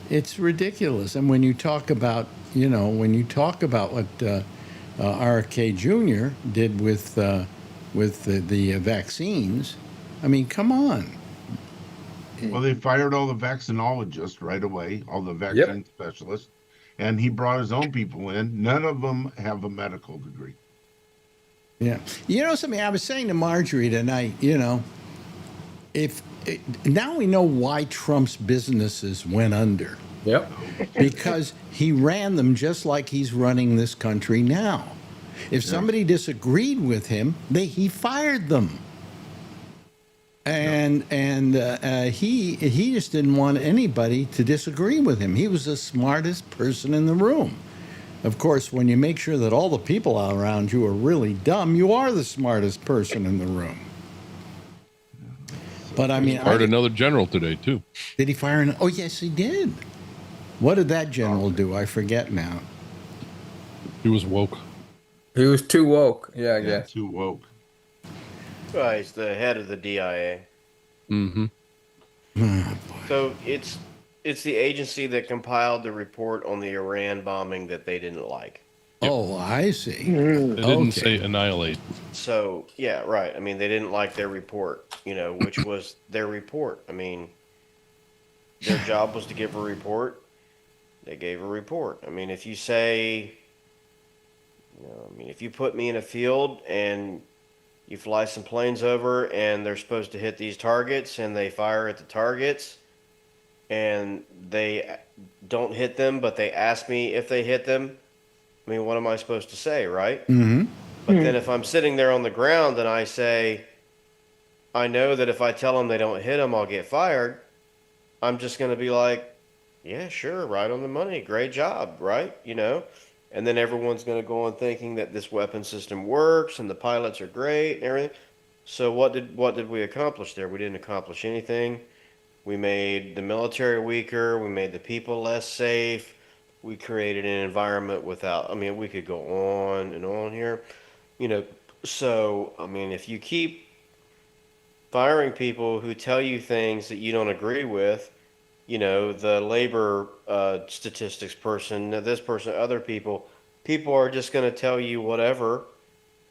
B: it's ridiculous. And when you talk about, what R.K. Jr. did with the vaccines, I mean, come on.
E: Well, they fired all the vaccinologists right away, all the vaccine specialists, and he brought his own people in. None of them have a medical degree.
B: Yeah. Something I was saying to Marjorie tonight, now we know why Trump's businesses went under.
D: Yep.
B: Because he ran them just like he's running this country now. If somebody disagreed with him, he fired them. And he just didn't want anybody to disagree with him. He was the smartest person in the room. Of course, when you make sure that all the people around you are really dumb, you are the smartest person in the room. But I mean,
J: fired another general today too.
B: Did he fire? Oh, yes, he did. What did that general do? I forget now.
J: He was woke.
D: He was too woke. Yeah, I guess.
E: Too woke.
K: Well, he's the head of the DIA.
J: Mm-hmm.
K: So it's the agency that compiled the report on the Iran bombing that they didn't like.
B: Oh, I see.
J: It didn't say annihilate.
K: So, yeah, right. I mean, they didn't like their report, which was their report. I mean, their job was to give a report. They gave a report. I mean, if you say, if you put me in a field and you fly some planes over and they're supposed to hit these targets and they fire at the targets and they don't hit them, but they ask me if they hit them, I mean, what am I supposed to say, right?
B: Mm-hmm.
K: But then if I'm sitting there on the ground and I say, I know that if I tell them they don't hit them, I'll get fired, I'm just going to be like, yeah, sure, right on the money, great job, right? And then everyone's going to go on thinking that this weapon system works and the pilots are great and everything. So what did we accomplish there? We didn't accomplish anything. We made the military weaker. We made the people less safe. we created an environment without, I mean, we could go on and on here, you know. So, I mean, if you keep firing people who tell you things that you don't agree with, you know, the labor statistics person, this person, other people, people are just going to tell you whatever,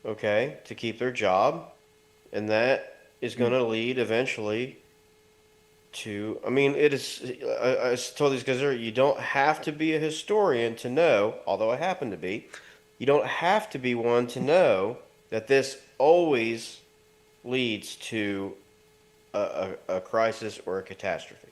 K: okay, to keep their job. And that is going to lead eventually to, I mean, it is, I told these guys earlier, you don't have to be a historian to know, although I happen to be, you don't have to be one to know that this always leads to a crisis or a catastrophe.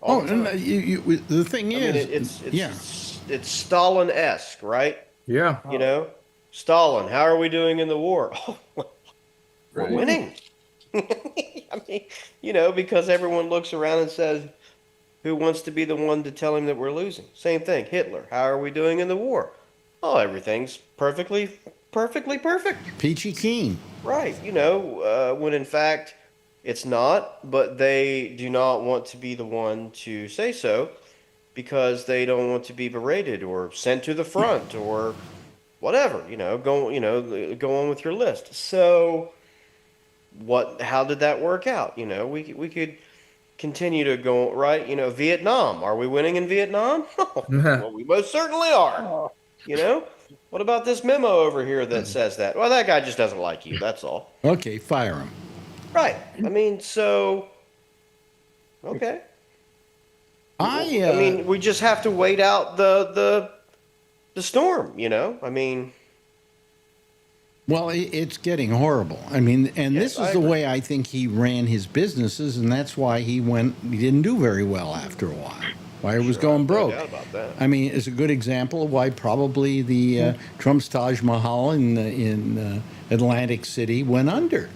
K: All the time.
B: The thing
K: I mean,
B: is,
K: it's Stalin-esque, right?
D: Yeah.
K: You know, Stalin, how are we doing in the war? Oh, we're
J: Right.
K: winning. I mean, you know, because everyone looks around and says, who wants to be the one to tell him that we're losing? Same thing, Hitler, how are we doing in the war? Oh, everything's perfectly perfect.
B: peachy keen.
K: Right, you know, when in fact it's not, but they do not want to be the one to say so because they don't want to be berated or sent to the front or whatever, you know, go on with your list. So how did that work out? You know, we could continue to go, right? You know, Vietnam, are we winning in Vietnam? Well, we most certainly are. You know, what about this memo over here that says that? Well, that guy just doesn't like you, that's all.
B: Okay, fire him.
K: Right. I mean, so okay. I
B: I
K: mean, we just have to wait out the storm, you know? I mean,
B: Well, it's getting horrible. I mean, and
K: Yes,
B: this is
K: I
B: the
K: agree.
B: way I think he ran his businesses, and that's why he didn't do very well after a while. Why he was
K: Sure,
B: going
K: I've no
B: broke.
K: doubt about that.
B: I mean, it's a good example of why probably the Trump's Taj Mahal in Atlantic City went under,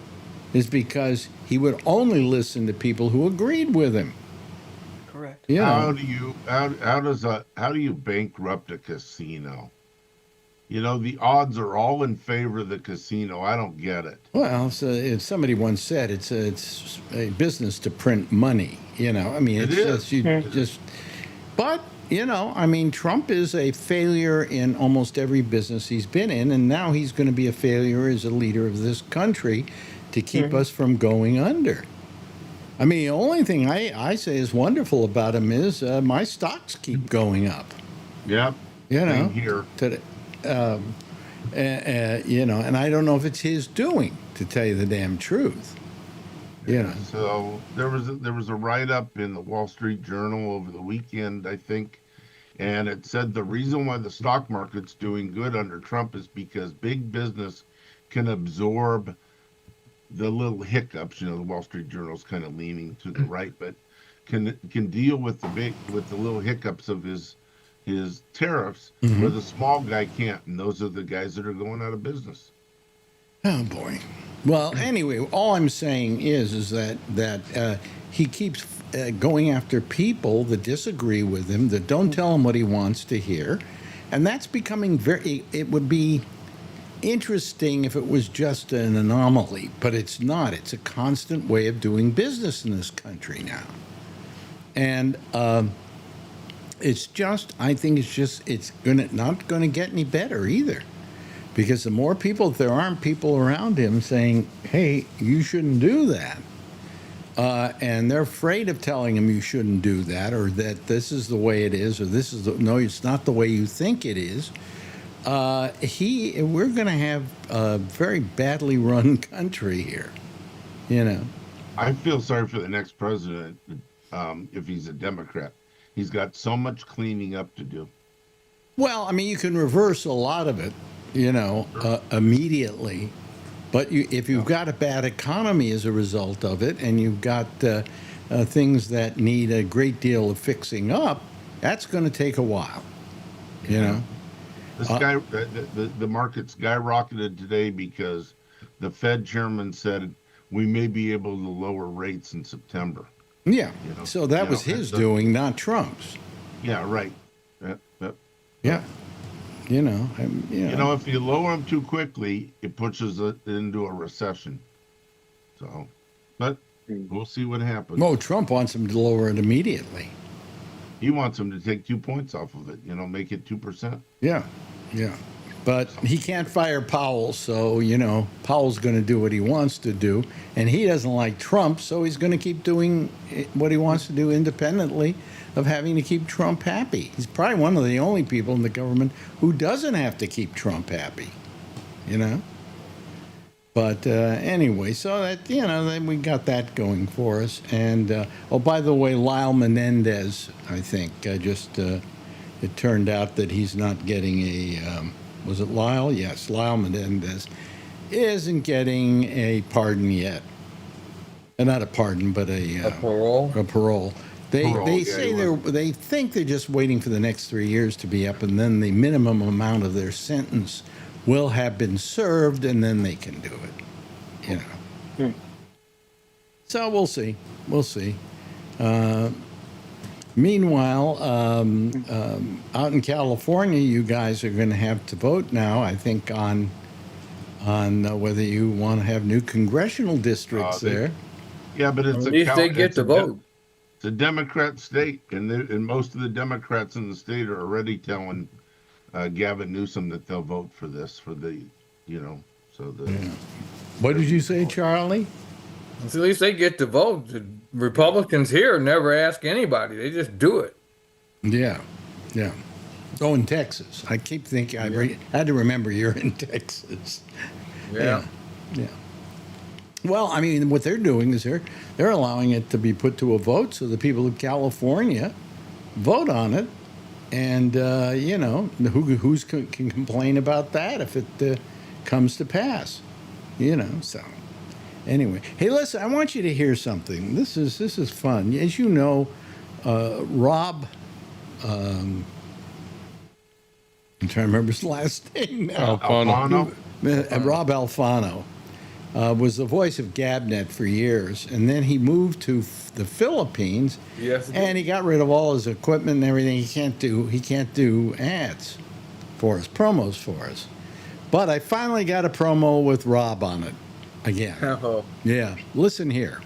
B: is because he would only listen to people who agreed with him.
K: Correct.
B: You
E: How
B: know,
E: do you how do you bankrupt a casino? You know, the odds are all in favor of the casino. I don't get it.
B: well, somebody once said it's a business to print money. You know, I mean,
E: It
B: it's
E: is.
B: just you just. But you know, I mean, Trump is a failure in almost every business he's been in, and now he's going to be a failure as a leader of this country to keep us from going under. I mean, the only thing I say is wonderful about him is my stocks keep going up.
E: Yep.
B: You know,
E: Same here.
B: you know, and I don't know if it's his doing, to tell you the damn truth. You know,
E: So there was a write up in the Wall Street Journal over the weekend, I think, and it said the reason why the stock market's doing good under Trump is because big business can absorb the little hiccups. You know, the Wall Street Journal's kind of leaning to the right, but can deal with the little hiccups of his tariffs, where the small guy can't, and those are the guys that are going out of business.
B: oh boy. Well, anyway, all I'm saying is that he keeps going after people that disagree with him, that don't tell him what he wants to hear, and that's becoming very. It would be interesting if it was just an anomaly, but it's not. It's a constant way of doing business in this country now, and it's just. I think it's not gonna get any better either. Because the more people, if there aren't people around him saying, hey, you shouldn't do that, and they're afraid of telling him you shouldn't do that, or that this is the way it is, or no, it's not the way you think it is, we're going to have a very badly run country here, you know.
E: I feel sorry for the next president if he's a Democrat. He's got so much cleaning up to do.
B: Well, I mean, you can reverse a lot of it, you know, immediately. But if you've got a bad economy as a result of it, and you've got things that need a great deal of fixing up, that's going to take a while, you know.
E: The market skyrocketed today because the Fed chairman said we may be able to lower rates in September.
B: Yeah.
E: You know,
B: So that was his doing, not Trump's.
E: Yeah, right.
B: Yeah. You know,
E: You know, if you lower them too quickly, it pushes it into a recession. So, but we'll see what happens.
B: Trump wants him to lower it immediately.
E: He wants them to take 2 points off of it. Make it 2%.
B: Yeah, yeah. But he can't fire Powell, so, Powell's going to do what he wants to do. And he doesn't like Trump, so he's going to keep doing what he wants to do independently of having to keep Trump happy. He's probably one of the only people in the government who doesn't have to keep Trump happy, But anyway, so that, then we got that going for us. And, by the way, Lyle Menendez, I think, it turned out that he's not getting was it Lyle? Yes, Lyle Menendez isn't getting a pardon yet. Not a pardon, but a
D: parole.
B: A parole. They
E: Yeah,
B: say they think they're just waiting for the next 3 years to be up, and then the minimum amount of their sentence will have been served, and then they can do it. So we'll see. We'll see. Meanwhile, out in California, you guys are going to have to vote now, I think, on whether you want to have new congressional districts there.
E: Yeah, but it's
D: At least they get to vote.
E: It's a Democrat state, and most of the Democrats in the state are already telling Gavin Newsom that they'll vote for this
B: What did you say, Charlie?
D: At least they get to vote. The Republicans here never ask anybody; they just do it.
B: Yeah, yeah. Oh, in Texas. I keep thinking, I had to remember you're in Texas.
D: Yeah.
B: Well, I mean, what they're doing is they're allowing it to be put to a vote, so the people of California vote on it, and who can complain about that if it comes to pass, So anyway, hey, listen, I want you to hear something. This is fun. As you know, Rob. I'm trying to remember his last name now.
J: Alfano.
B: Rob Alfano was the voice of Gabnet for years, and then he moved to the Philippines.
D: Yes.
B: And he got rid of all his equipment and everything. He can't do ads for us, promos for us. But I finally got a promo with Rob on it again.
D: Oh.
B: Yeah, listen here.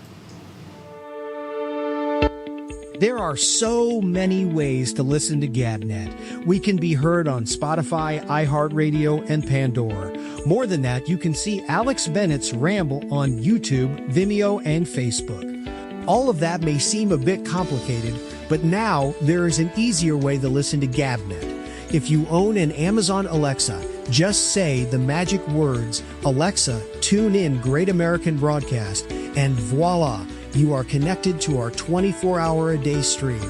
L: There are so many ways to listen to Gabnet. We can be heard on Spotify, iHeartRadio, and Pandora. More than that, you can see Alex Bennett's Ramble on YouTube, Vimeo, and Facebook. All of that may seem a bit complicated, but now there is an easier way to listen to Gabnet. If you own an Amazon Alexa, just say the magic words, Alexa, tune in Great American Broadcast, and voila, you are connected to our 24-hour-a-day stream.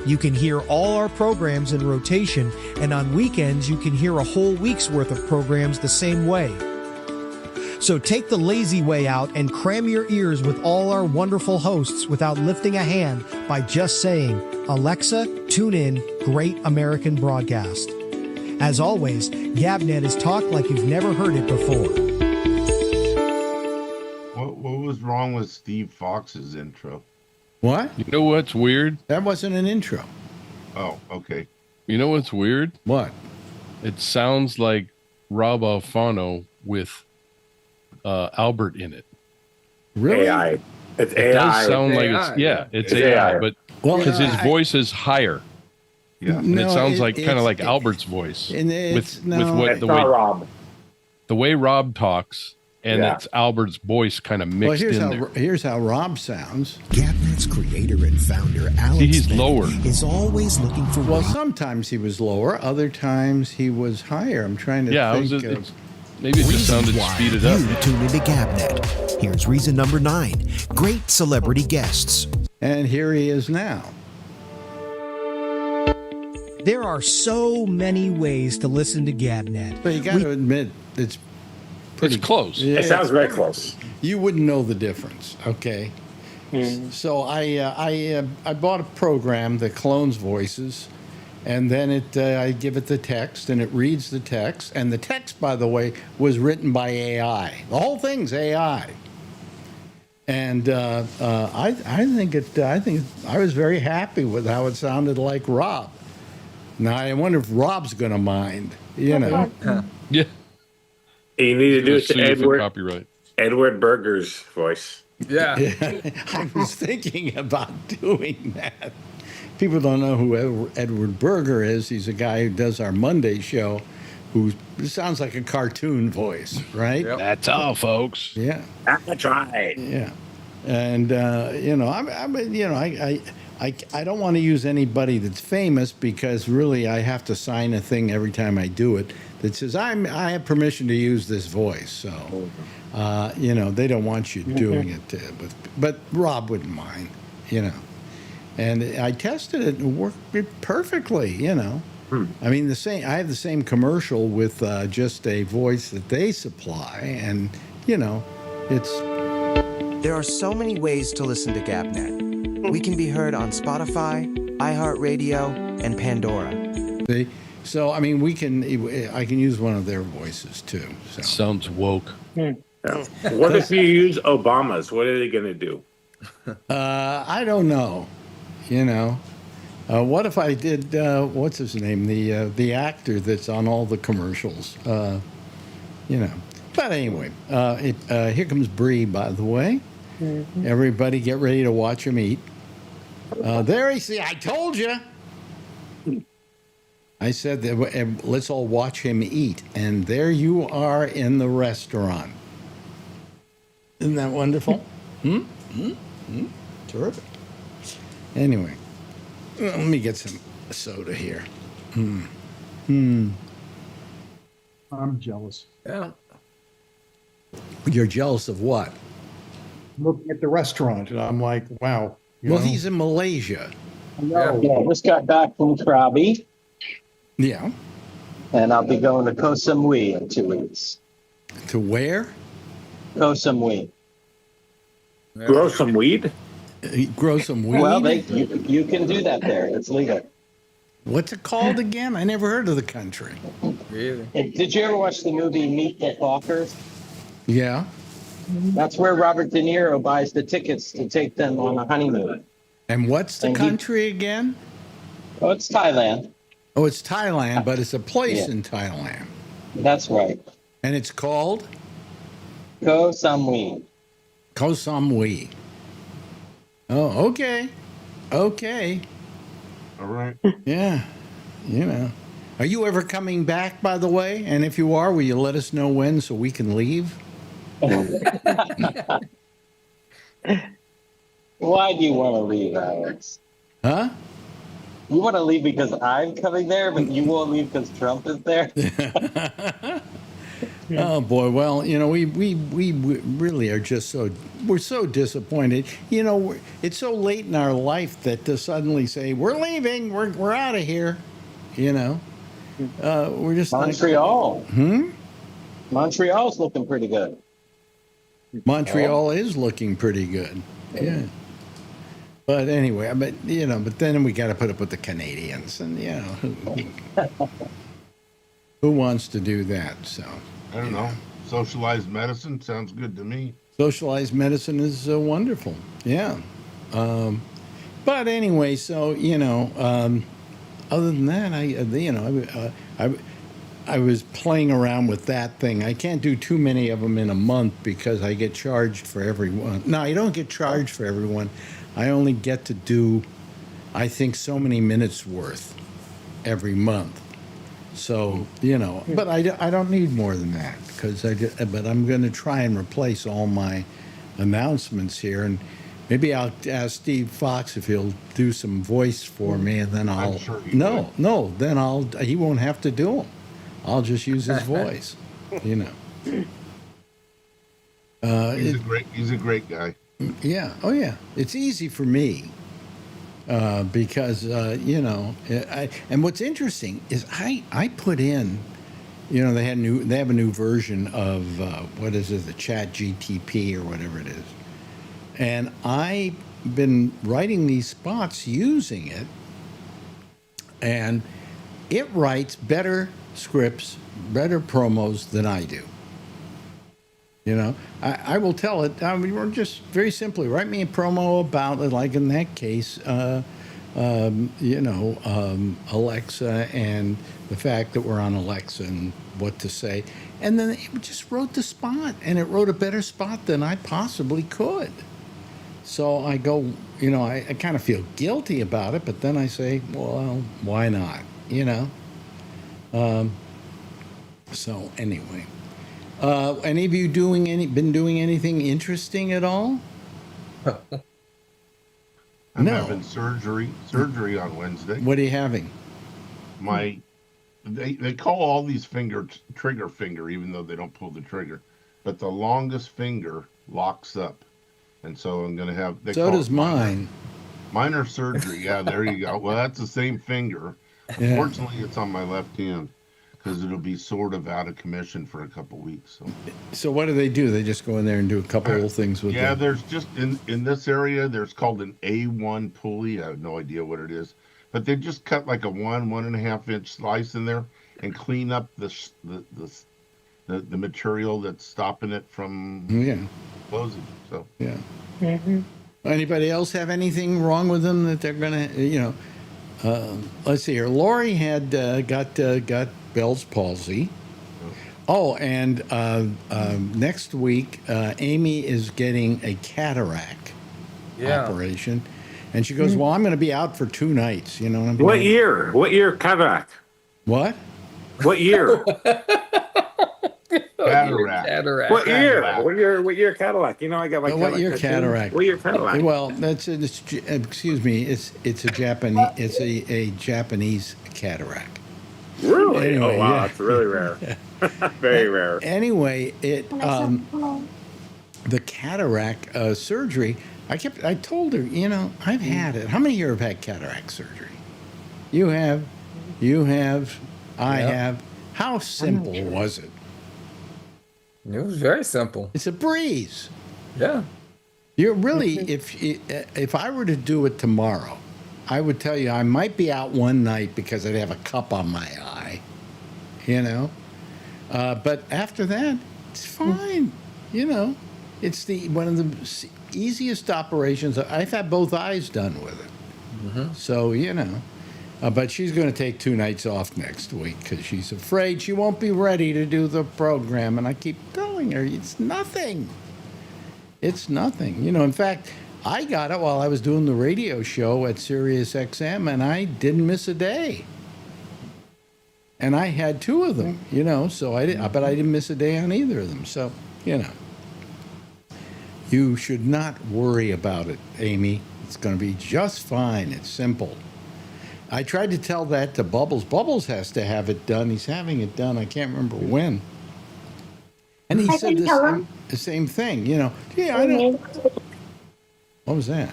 L: You can hear all our programs in rotation, and on weekends you can hear a whole week's worth of programs the same way. So take the lazy way out and cram your ears with all our wonderful hosts without lifting a hand by just saying, Alexa, tune in Great American Broadcast. As always, Gabnet is talk like you've never heard it before.
E: What was wrong with Steve Fox's intro?
B: What?
J: You know what's weird?
B: That wasn't an intro.
E: Oh, okay.
J: You know what's weird?
B: What?
J: It sounds like Rob Alfano with Albert in it.
B: Really?
M: AI. It's
J: It
M: AI.
J: does sound like
D: AI.
J: it's
M: It's
J: AI,
M: AI.
J: but
B: Well,
J: because his voice is higher.
E: Yeah.
J: And it sounds like kind of
B: it's-
J: like Albert's voice
B: and it's-
J: with
B: no.
J: what
M: It's not Rob.
J: the way Rob talks, and
M: Yeah.
J: it's Albert's voice kind of
B: Well,
J: mixed in there.
B: here's how Rob sounds.
N: Gabnet's creator and founder, Alex
J: See, he's
N: Bennett,
J: lower.
N: is always looking for
B: Well, sometimes he was lower, other times he was higher. I'm trying to
J: Yeah,
B: think of...
J: maybe it just sounded
N: why
J: speeded up.
N: you tune into Gabnet. Here's reason number 9. Great celebrity guests.
B: And here he is now.
L: There are so many ways to listen to Gabnet.
B: But you got to admit, it's pretty
J: It's close.
B: Yeah,
M: It sounds very close.
B: You wouldn't know the difference, okay? So I bought a program that clones voices, and then I give it the text, and it reads the text. And the text, by the way, was written by AI. The whole thing's AI. And I think I was very happy with how it sounded like Rob. Now I wonder if Rob's going to mind. You know.
J: Yeah.
M: You need to do it
J: Sue
M: to
J: you for
M: Edward
J: copyright.
M: Edward Berger's voice.
D: Yeah.
B: I was thinking about doing that. people don't know who Edward Berger is. He's a guy who does our Monday show, who sounds like a cartoon voice, right?
D: Yep.
J: That's all, folks.
B: Yeah.
M: That's right.
B: Yeah. And I don't want to use anybody that's famous because really I have to sign a thing every time I do it that says I have permission to use this voice. So, they don't want you doing it. But Rob wouldn't mind, And I tested it and it worked perfectly, I mean, I have the same commercial with just a voice that they supply, and it's.
O: There are so many ways to listen to GapNet. We can be heard on Spotify, iHeartRadio, and Pandora.
B: See? So I mean, I can use one of their voices too. So.
J: Sounds woke.
M: What if you use Obama's? What are they going to do?
B: I don't know. What if I did? What's his name? The actor that's on all the commercials. But anyway, here comes Bree. By the way, everybody get ready to watch him eat. There he see. I told you. I said that let's all watch him eat, and there you are in the restaurant. Isn't that wonderful? Terrific. Anyway, let me get some soda here.
H: I'm jealous.
D: Yeah.
B: You're jealous of what?
H: Looking at the restaurant, and I'm like, wow.
B: He's in Malaysia.
H: No.
P: Yeah, just got back from Krabi.
B: Yeah.
P: And I'll be going to Koh Samui in 2 weeks.
B: To where?
P: Koh Samui.
M: Grow some weed?
B: Grow some weed?
P: Well, you can do that there. It's legal.
B: What's it called again? I never heard of the country.
D: Really?
P: Did you ever watch the movie Meet the Fockers?
B: Yeah.
P: That's where Robert De Niro buys the tickets to take them on a honeymoon.
B: And what's the country again?
P: Oh, it's Thailand.
B: Oh, it's Thailand, but it's a place in Thailand.
P: That's right.
B: And it's called?
P: Koh Samui.
B: Koh Samui. Oh, okay. Okay.
E: All right.
B: Yeah. Are you ever coming back, by the way? And if you are, will you let us know when so we can leave?
P: Why do you want to leave, Alex?
B: Huh?
P: You want to leave because I'm coming there, but you won't leave because Trump is there?
B: Oh boy, well, we really are just we're so disappointed. It's so late in our life that to suddenly say we're leaving, we're out of here. We're just
P: Montreal. Montreal's looking pretty good.
B: Montreal is looking pretty good. Yeah. But anyway, but then we got to put up with the Canadians, and who wants to do that? So
E: I don't know. Socialized medicine sounds good to me.
B: Socialized medicine is wonderful. Yeah. But anyway, so other than that, I was playing around with that thing. I can't do too many of them in a month because I get charged for every one. No, I don't get charged for every one. I only get to do, I think, so many minutes worth every month. So, but I don't need more than that but I'm going to try and replace all my announcements here. And maybe I'll ask Steve Fox if he'll do some voice for me, and then I'll, he won't have to do them. I'll just use his voice,
E: He's a great guy.
B: Yeah. Oh, yeah. It's easy for me because and what's interesting is I put in, they have a new version of what is it, the Chat GTP or whatever it is, and I've been writing these spots using it, and it writes better scripts, better promos than I do. I will tell it. We're just very simply write me a promo about it, like in that case, Alexa and the fact that we're on Alexa and what to say, and then it just wrote the spot, and it wrote a better spot than I possibly could. So I go, I kind of feel guilty about it, but then I say, well, why not? So anyway, any of you been doing anything interesting at all?
E: I'm having surgery on Wednesday.
B: What are you having?
E: They call all these fingers trigger finger, even though they don't pull the trigger, but the longest finger locks up, and so I'm going to have.
B: So does mine.
E: Minor surgery. Yeah, there you go. Well, that's the same finger.
B: Yeah.
E: Fortunately, it's on my left hand because it'll be sort of out of commission for a couple weeks.
B: So what do? They just go in there and do a couple of things with it?
E: Yeah, there's just in this area, there's called an A1 pulley. I have no idea what it is, but they just cut like a 1.5 inch slice in there and clean up the material that's stopping it from closing. So
B: yeah. Mm-hmm. Anybody else have anything wrong with them that they're gonna, let's see here. Lori had got Bell's palsy. Oh, and next week, Amy is getting a cataract operation, and she goes, "Well, I'm going to be out for 2 nights." You know what I mean?
M: What year? What year cataract?
B: What?
M: What year?
E: Cataract.
M: What year? What year Cadillac? I got my
B: What year cataract?
M: What year Cadillac?
B: Well, excuse me. It's a Japanese. It's a Japanese cataract.
M: Really?
B: Anyway,
M: oh wow,
B: yeah.
M: it's really rare. Very rare.
B: Anyway, the cataract surgery. I told her, I've had it. How many of you have had cataract surgery? You have. I have. How simple was it?
D: It was very simple.
B: It's a breeze.
D: Yeah.
B: You're really, if I were to do it tomorrow, I would tell you I might be out one night because I'd have a cup on my eye, But after that, it's fine. It's one of the easiest operations. I've had both eyes done with it. Mm-hmm. So, but she's going to take 2 nights off next week because she's afraid she won't be ready to do the program. And I keep telling her, it's nothing. It's nothing. In fact, I got it while I was doing the radio show at Sirius XM, and I didn't miss a day. And I had 2 of them, so I didn't miss a day on either of them. So, you should not worry about it, Amy. It's going to be just fine. It's simple. I tried to tell that to Bubbles. Bubbles has to have it done. He's having it done. I can't remember when. And he said the same thing. Yeah, I know. What was that?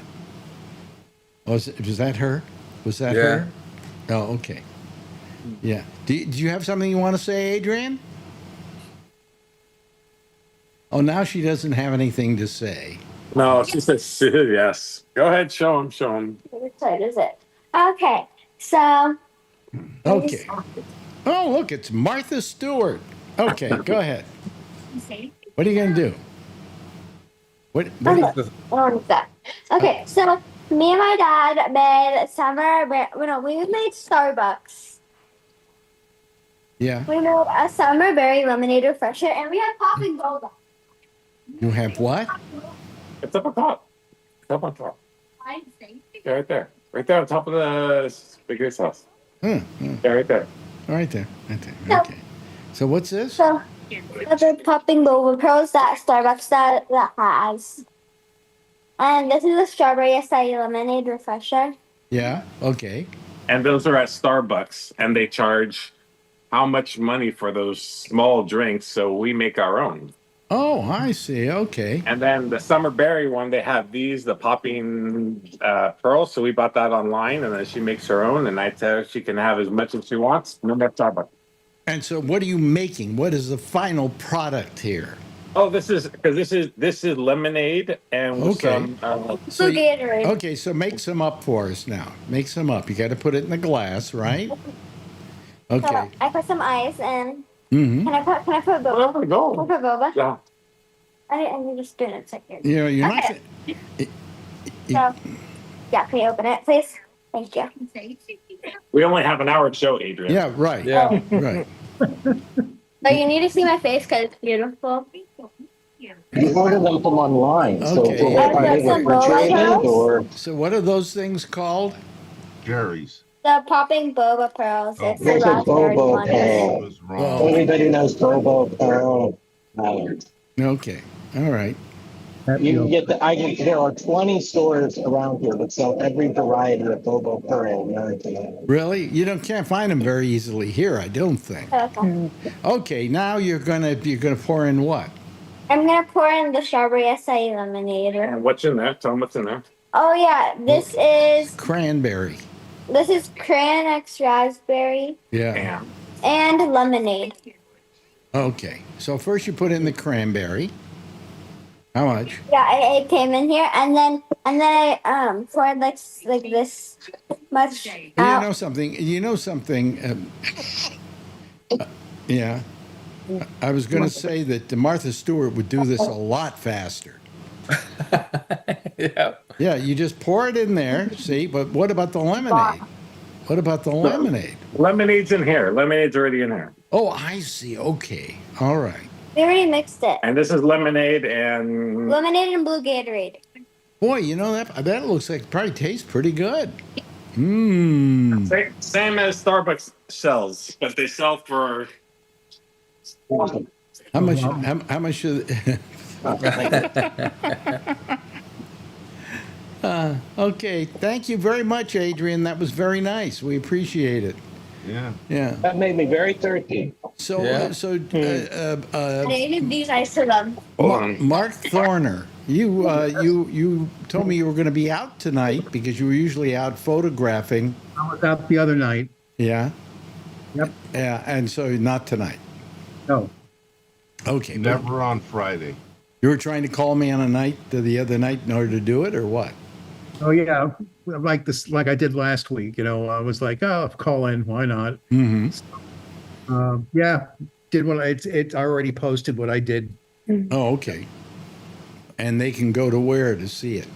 B: Was that her? Was that her? Oh, okay. Yeah. Do you have something you want to say, Adrian? Oh, now she doesn't have anything to say.
M: No, she says yes. Go ahead, show him.
F: Which side is it? Okay, so.
B: Okay. Oh, look, it's Martha Stewart. Okay, go ahead. What are you going to do? What is
F: that? Okay, so me and my dad made we made Starbucks.
B: Yeah.
F: We made a summer berry lemonade refresher, and we had popping boba.
B: You have what?
M: It's up on top. It's up on top. Yeah, right there. Right there on top of the Big Grace house. Yeah, right there.
B: Right there. Okay. So what's this?
F: So the popping boba pearls that Starbucks that has. And this is a strawberry acai lemonade refresher.
B: Yeah, okay.
M: And those are at Starbucks, and they charge how much money for those small drinks, so we make our own.
B: Oh, I see. Okay.
M: And then the summer berry one, they have the popping pearls, so we bought that online, and then she makes her own, and I tell her she can have as much as she wants, no matter Starbucks.
B: And so what are you making? What is the final product here?
M: Oh, this is lemonade and with some.
B: Okay, so make some up for us now. Make some up. You got to put it in the glass, right? Okay.
F: So I put some ice in.
B: Mm-hmm.
F: Can I put boba?
M: Go.
F: Can I put boba?
M: Yeah.
F: I'm just doing it second.
B: You're not.
F: So, yeah, can you open it, please? Thank you.
M: We only have an hour show, Adrian.
B: Yeah, right. Yeah, right.
F: But you need to see my face because it's beautiful.
P: You order them from online, so
B: Okay.
P: are they refrigerated or?
B: So what are those things called?
E: Jerry's.
F: The popping boba pearls. It's the
P: There's a
F: raspberry
P: Bobo
F: one.
P: Pearl.
B: Well,
P: Everybody knows Bobo Pearl.
B: Okay. All right.
P: You can get there are 20 stores around here that sell every variety of Bobo Pearl.
B: Really? Can't find them very easily here, I don't think. Okay, now you're gonna pour in what?
F: I'm gonna pour in the strawberry acai lemonade.
M: And what's in there? Tell them what's in there.
F: Oh yeah, this is
B: Cranberry.
F: cran X raspberry
B: Yeah.
F: and lemonade.
B: Okay. So first you put in the cranberry. How much?
F: Yeah, it came in here, and then I poured like this much
B: You
F: out.
B: know something? Yeah. I was going to say that Martha Stewart would do this a lot faster.
D: Yeah.
B: Yeah, you just pour it in there, see? But what about the lemonade? What about the lemonade?
M: Lemonade's in here. Lemonade's already in here.
B: Oh, I see. Okay. All right.
F: We already mixed it.
M: And this is lemonade and
F: Blue Gatorade.
B: Boy, that looks like it probably tastes pretty good. Mmm.
M: same as Starbucks sells, but they sell for
B: How much? How much? Okay. Thank you very much, Adrian. That was very nice. We appreciate it.
E: Yeah.
B: Yeah.
P: That made me very thirsty.
B: So,
F: These ice to them.
B: Mark Thorner, you told me you were going to be out tonight because you were usually out photographing.
H: I was out the other night.
B: Yeah.
H: Yep.
B: Yeah, and so not tonight.
H: No.
B: Okay.
E: Never on Friday.
B: You were trying to call me on the other night in order to do it, or what?
H: Oh yeah, like I did last week. I was like, oh, call in, why not?
B: Mm-hmm.
H: Yeah, did what I already posted what I did.
B: Oh, okay. And they can go to where to see it?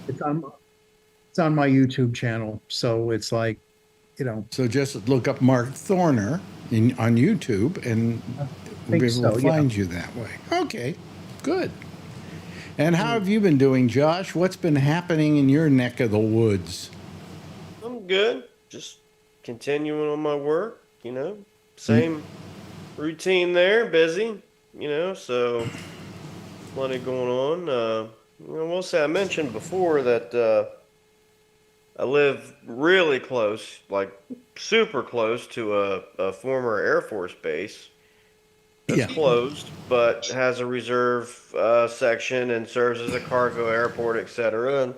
H: It's on my YouTube channel, so it's like,
B: So just look up Mark Thorner on YouTube, and we'll be able to find you that way. Okay, good. And how have you been doing, Josh? What's been happening in your neck of the woods?
K: I'm good. Just continuing on my work, same routine there, busy, so plenty going on. We'll say I mentioned before that I live really close, like super close to a former Air Force base. It's closed, but has a reserve section and serves as a cargo airport, etc. And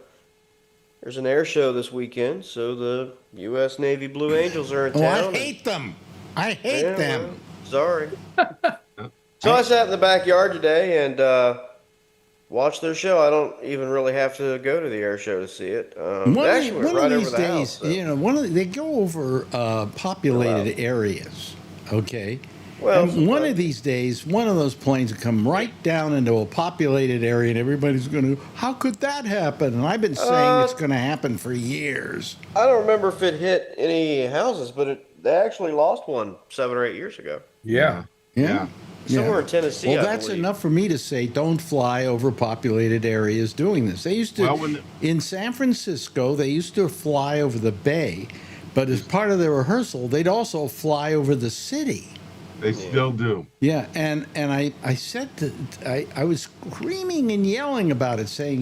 K: there's an air show this weekend, so the U.S. Navy Blue Angels are in town.
B: Oh, I hate them. I hate them.
K: Well, sorry. So I sat in the backyard today and watched their show. I don't even really have to go to the air show to see it. Actually, we're right over the house. So.
B: They go over populated areas, okay?
K: Well,
B: and one of these days, one of those planes will come right down into a populated area, and everybody's going to, how could that happen? And I've been saying it's going to happen for years.
K: I don't remember if it hit any houses, but they actually lost one 7 or 8 years ago.
B: Yeah.
K: Somewhere in Tennessee.
B: Well,
K: I
B: that's
K: believe.
B: enough for me to say don't fly over populated areas doing this. They used to, in San Francisco, they used to fly over the bay, but as part of their rehearsal, they'd also fly over the city.
E: They still do.
B: Yeah, and I said I was screaming and yelling about it, saying,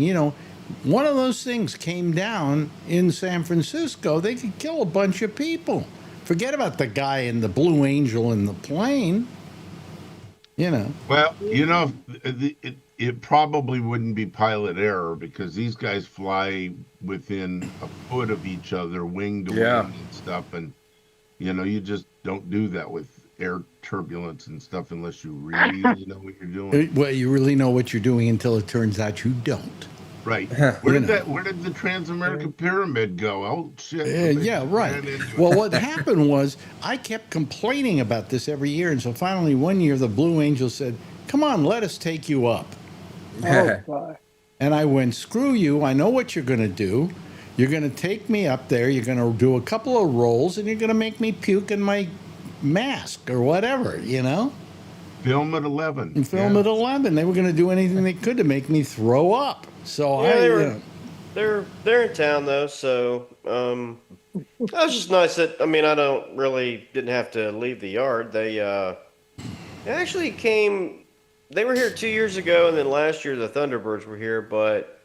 B: one of those things came down in San Francisco, they could kill a bunch of people. Forget about the guy in the Blue Angel in the plane.
E: Well, it probably wouldn't be pilot error because these guys fly within a foot of each other, wing to wing and stuff, and you just don't do that with air turbulence and stuff unless you really know what you're doing.
B: Well, you really know what you're doing until it turns out you don't.
E: Right. Where did the Trans-American Pyramid go? Oh shit.
B: Yeah, right. Well, what happened was I kept complaining about this every year, and so finally one year the Blue Angel said, "Come on, let us take you up." And I went, "Screw you! I know what you're going to do. You're going to take me up there. You're going to do a couple of rolls, and you're going to make me puke in my mask or whatever,
E: Film at 11.
B: And film at 11. They were going to do anything they could to make me throw up. So
K: Yeah, they're in town though, so that was just nice. That I mean, I didn't have to leave the yard. They actually came. They were here 2 years ago, and then last year the Thunderbirds were here, but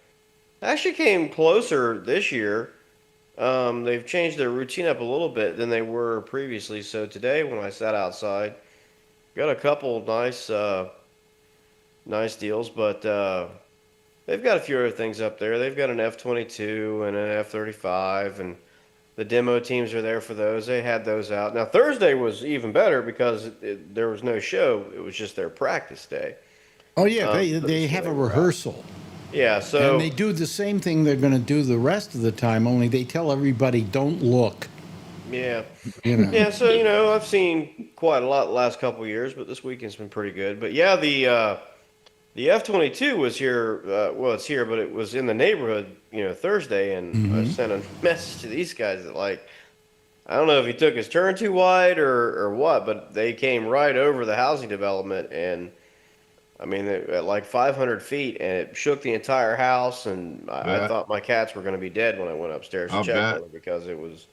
K: actually came closer this year. They've changed their routine up a little bit than they were previously. So today, when I sat outside, got a couple nice deals, but they've got a few other things up there. They've got an F-22 and an F-35, and the demo teams are there for those. They had those out. Now Thursday was even better because there was no show. It was just their practice day.
B: Oh yeah, they have a rehearsal.
K: Yeah, so
B: and they do the same thing they're going to do the rest of the time. Only they tell everybody don't look.
K: Yeah.
B: You know.
K: Yeah, so I've seen quite a lot the last couple of years, but this weekend's been pretty good. But yeah, the F-22 was here. Well, it's here, but it was in the neighborhood, Thursday, and I sent a message to these guys that I don't know if he took his turn too wide or what, but they came right over the housing development, and I mean at like 500 feet, and it shook the entire house, and I thought my cats were going to be dead when I went upstairs to check on them because it was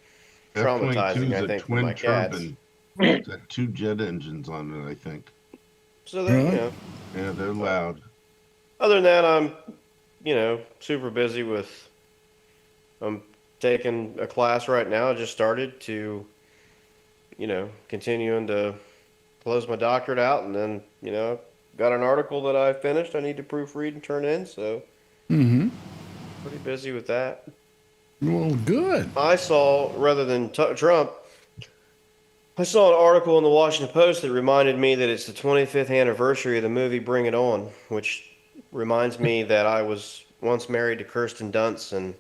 K: traumatizing, I think, for my cats.
E: It's got 2 jet engines on it, I think.
K: So they're,
E: Yeah, they're loud.
K: Other than that, I'm, super busy with. I'm taking a class right now. I just started to, continuing to close my doctorate out, and then, got an article that I finished. I need to proofread and turn in, so. Pretty busy with that.
B: Well, good.
K: I saw, rather than Trump, I saw an article in the Washington Post that reminded me that it's the 25th anniversary of the movie Bring It On, which reminds me that I was once married to Kirsten Dunst and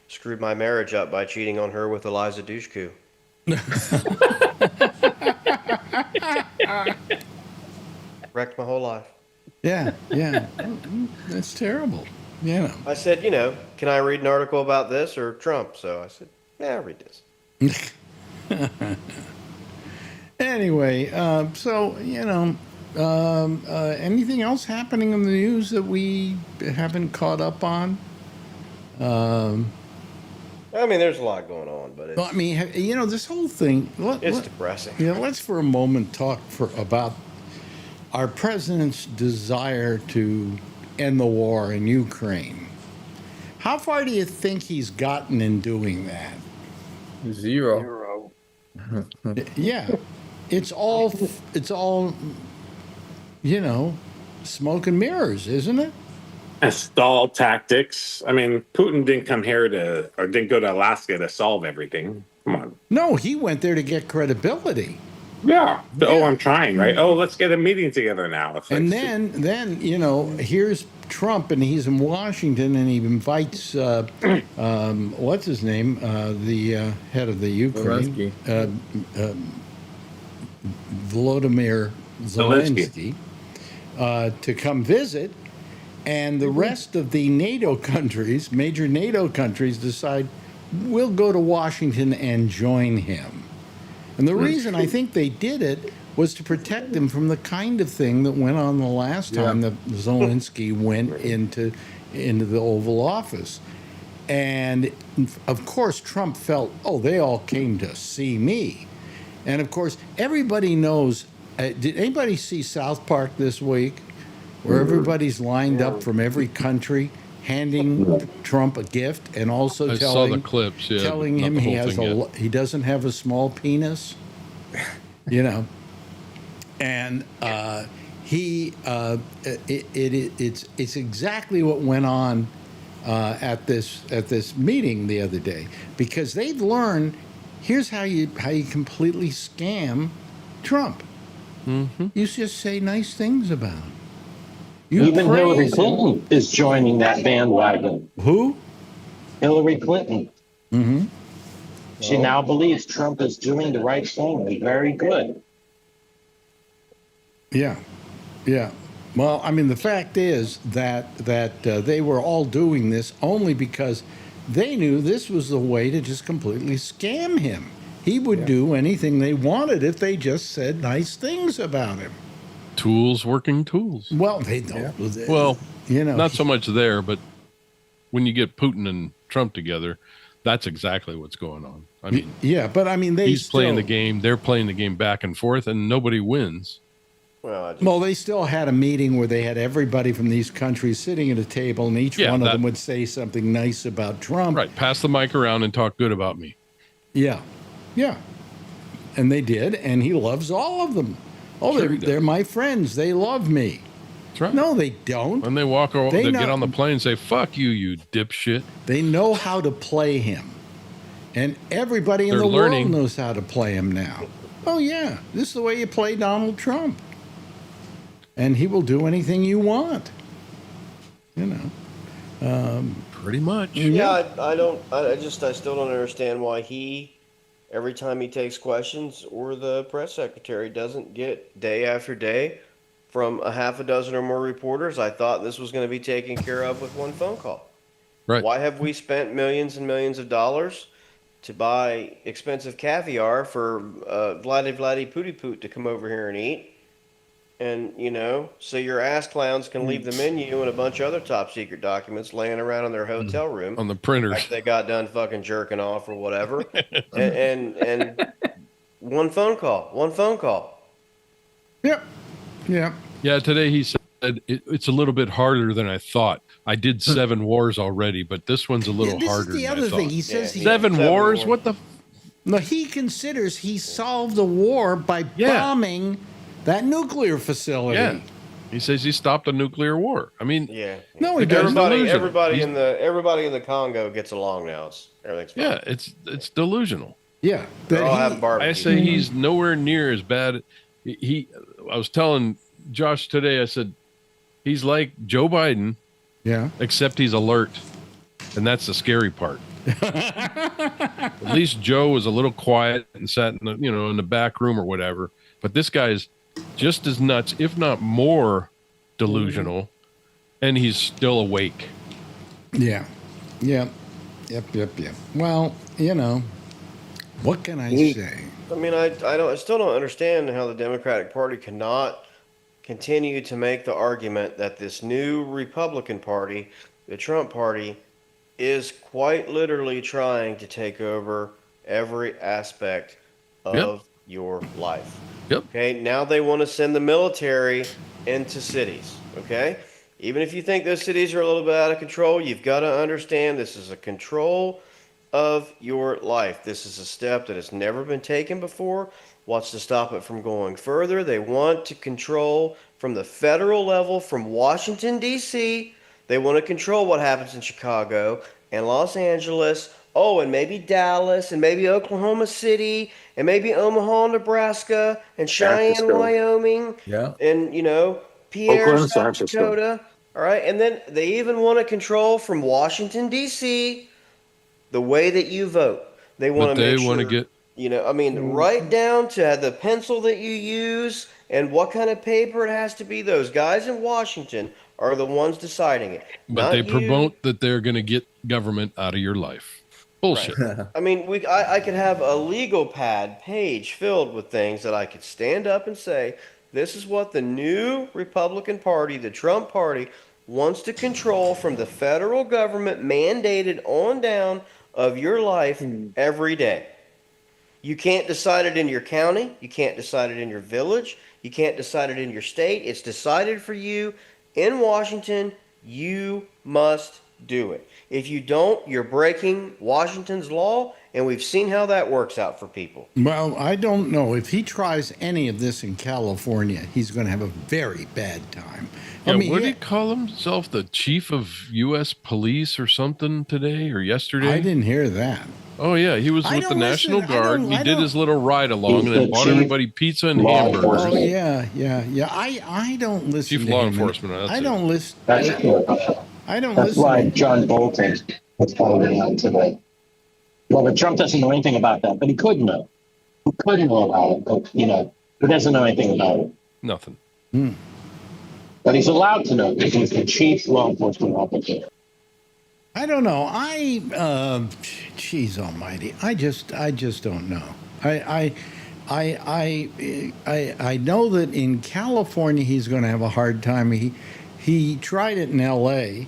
K: screwed my marriage up by cheating on her with Eliza Dushku. Wrecked my whole life.
B: Yeah. That's terrible.
K: I said, can I read an article about this or Trump? So I said, yeah, I'll read this.
B: Anyway, so, anything else happening in the news that we haven't caught up on?
K: I mean, there's a lot going on, but it's...
B: Well, I mean, this whole thing...
K: It's depressing.
B: Let's for a moment talk about our president's desire to end the war in Ukraine. How far do you think he's gotten in doing that?
D: 0.
B: Yeah. It's all, smoke and mirrors, isn't it?
M: And stall tactics. I mean, Putin didn't come here didn't go to Alaska to solve everything. Come on.
B: No, he went there to get credibility.
M: Yeah. Oh, I'm trying, right? Oh, let's get a meeting together now. It's
B: and then here's Trump, and he's in Washington, and he invites what's his name, the head of the Ukraine, Volodymyr Zelensky, to come visit, and the rest of the NATO countries, major NATO countries, decide we'll go to Washington and join him. And the reason I think they did it was to protect him from the kind of thing that went on the last time that Zelensky went into the Oval Office. And, of course, Trump felt, they all came to see me. And, of course, everybody knows. Did anybody see South Park this week, where everybody's lined up from every country handing Trump a gift and also
J: saw the clips,
B: telling him he doesn't have a small penis, and it's exactly what went on at this meeting the other day, because they've learned here's how you completely scam Trump. You just say nice things about him.
P: Even Hillary Clinton is joining that bandwagon.
B: Who?
P: Hillary Clinton. She now believes Trump is doing the right thing and very good.
B: Yeah. Well, I mean, the fact is that they were all doing this only because they knew this was the way to just completely scam him. He would do anything they wanted if they just said nice things about him.
J: tools working tools.
B: Well, they don't.
J: Yeah. Well,
B: you know,
J: not so much there, but when you get Putin and Trump together, that's exactly what's going on. I mean,
B: yeah, but I mean,
J: he's playing the game, they're playing the game back and forth, and nobody wins.
B: Well, they still had a meeting where they had everybody from these countries sitting at a table, and each one of them would say something nice about Trump.
J: Right. Pass the mic around and talk good about me.
B: Yeah. Yeah. And they did, and he loves all of them. Oh,
J: Sure
B: they're my friends. They love me.
J: That's right.
B: No, they don't.
J: When they walk over, they
B: know-
J: get on the plane and say, "Fuck you, you dipshit."
B: They know how to play him. And everybody in
J: They're
B: the
J: learning.
B: world knows how to play him now. Oh, yeah. This is the way you play Donald Trump. And he will do anything you want. You know.
J: Pretty much.
K: Yeah, I still don't understand why every time he takes questions, or the press secretary doesn't get day after day from a half a dozen or more reporters. I thought this was going to be taken care of with one phone call.
J: Right.
K: Why have we spent millions and millions of dollars to buy expensive caviar for Vladdy Pooty Poot to come over here and eat? And, so your ass clowns can leave the menu and a bunch of other top secret documents laying around in their hotel room.
J: On the printers.
K: After they got done fucking jerking off or whatever. and one phone call.
B: Yep. Yeah.
J: Yeah, today he said it's a little bit harder than I thought. I did 7 wars already, but this one's a little
B: This
J: harder
B: is the
J: than
B: other
J: I thought.
B: thing. He says
J: Seven wars? What the?
B: No, he considers he solved the war by bombing that nuclear facility.
J: Yeah. He says he stopped a nuclear war. I mean,
B: No, he
J: the guy's
B: doesn't.
J: delusional.
K: Everybody in the Congo gets along now. Everything's fine.
J: Yeah, it's delusional.
B: Yeah.
K: They all have barbecue.
J: I say he's nowhere near as bad. I was telling Josh today, I said, he's like Joe Biden.
B: Yeah.
J: Except he's alert. And that's the scary part. At least Joe was a little quiet and sat in in the back room or whatever. But this guy's just as nuts, if not more delusional, and he's still awake.
B: Yeah. Yep. Well, what can I say?
K: I mean, I still don't understand how the Democratic Party cannot continue to make the argument that this new Republican Party, the Trump Party, is quite literally trying to take over every aspect of your life.
J: Yep.
K: Okay, now they want to send the military into cities. Okay, even if you think those cities are a little bit out of control, you've got to understand this is a control of your life. This is a step that has never been taken before. Wants to stop it from going further. They want to control from the federal level, from Washington, D.C. They want to control what happens in Chicago and Los Angeles. Oh, and maybe Dallas, and maybe Oklahoma City, and maybe Omaha, Nebraska, and Cheyenne, Wyoming.
D: Yeah.
K: And, Pierre,
M: Oakland, San
K: South
M: Francisco.
K: Dakota. All right. And then they even want to control from Washington, D.C., the way that you vote. They want
J: But
K: to make
J: they
K: sure,
J: want to get
K: right down to the pencil that you use and what kind of paper it has to be. Those guys in Washington are the ones deciding it.
J: But
K: not
J: they
K: you.
J: promote that they're going to get government out of your life. Bullshit.
K: Right. I mean, I could have a legal page filled with things that I could stand up and say, this is what the new Republican Party, the Trump Party, wants to control from the federal government mandated on down of your life every day. You can't decide it in your county. You can't decide it in your village. You can't decide it in your state. It's decided for you in Washington. You must do it. If you don't, you're breaking Washington's law, and we've seen how that works out for people.
B: Well, I don't know. If he tries any of this in California, he's going to have a very bad time.
J: Yeah, what did he call himself? The chief of U.S. police or something today or yesterday?
B: I didn't hear that.
J: Oh, yeah. He was
B: I
J: with the
B: don't
J: National
B: listen. I
J: Guard.
B: don't-
J: He
B: I
J: did
B: don't-
J: his little ride along
P: He's
J: and then
P: the
J: bought
P: chief
J: everybody pizza and
P: law
J: hamburgers.
B: Oh,
P: enforcement.
B: yeah. I don't listen
J: Chief
B: to
J: law
B: him.
J: enforcement, that's
B: I
J: it.
B: don't listen.
P: That's true.
B: I don't
P: That's
B: listen.
P: why John Bolton was calling out today. Well, but Trump doesn't know anything about that, but he could know. He could know about it, but, he doesn't know anything about it.
J: Nothing.
P: But he's allowed to know because he's the chief law enforcement officer.
B: I don't know. Jeez Almighty. I just don't know. I know that in California he's going to have a hard time. He tried it in L.A.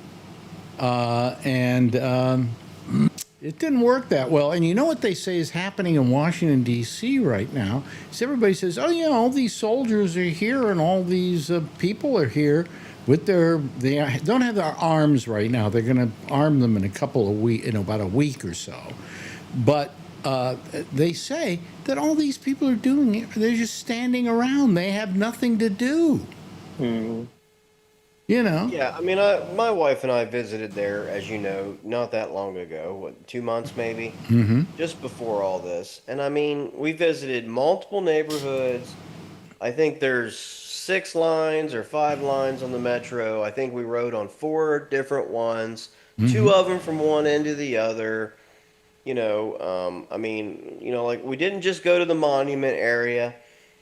B: And it didn't work that well. And you know what they say is happening in Washington, D.C. right now? Is everybody says, oh, you know, all these soldiers are here and all these people are here with they don't have their arms right now. They're going to arm them in a couple of weeks, in about a week or so. But they say that all these people are doing it. They're just standing around. They have nothing to do. You know?
K: Yeah, I mean, my wife and I visited there, as you know, not that long ago. What, 2 months maybe?
B: Mm-hmm.
K: Just before all this. And I mean, we visited multiple neighborhoods. I think there's 6 lines or 5 lines on the metro. I think we rode on 4 different ones, 2 of them from one end to the other. You know, I mean, you know, like we didn't just go to the monument area,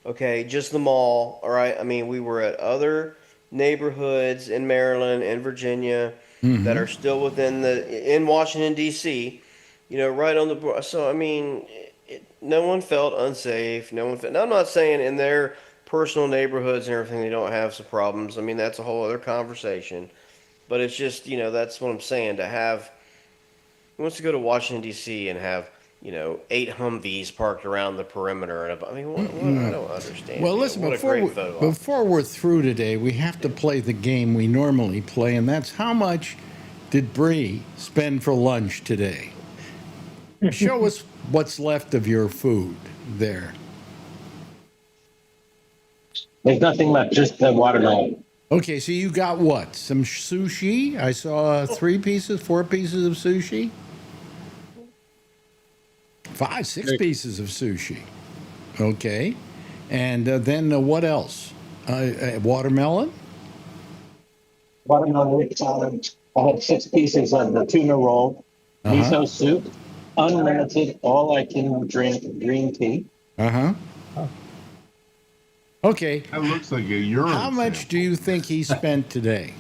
K: okay, just the mall, all right? I mean, we were at other neighborhoods in Maryland and Virginia that are still in Washington, D.C., you know, right on the, so, I mean, no one felt unsafe. No one felt, now, I'm not saying in their personal neighborhoods and everything they don't have some problems. I mean, that's a whole other conversation. But it's just, you know, that's what I'm saying, to have, who wants to go to Washington, D.C. and have, you know, 8 Humvees parked around the perimeter? And I mean, what, I don't understand.
B: Well, listen, before we're through today, we have to play the game we normally play, and that's how much did Bree spend for lunch today? Show us what's left of your food there.
P: There's nothing left, just the watermelon.
B: Okay, so you got what? Some sushi? I saw 4 pieces of sushi? 5, 6 pieces of sushi. Okay. And then what else? Watermelon?
P: Watermelon salad. I had 6 pieces of the tuna roll, miso soup, unlimited, all I can drink, green tea.
B: Okay.
E: That looks like a urine.
B: How much do you think he spent today?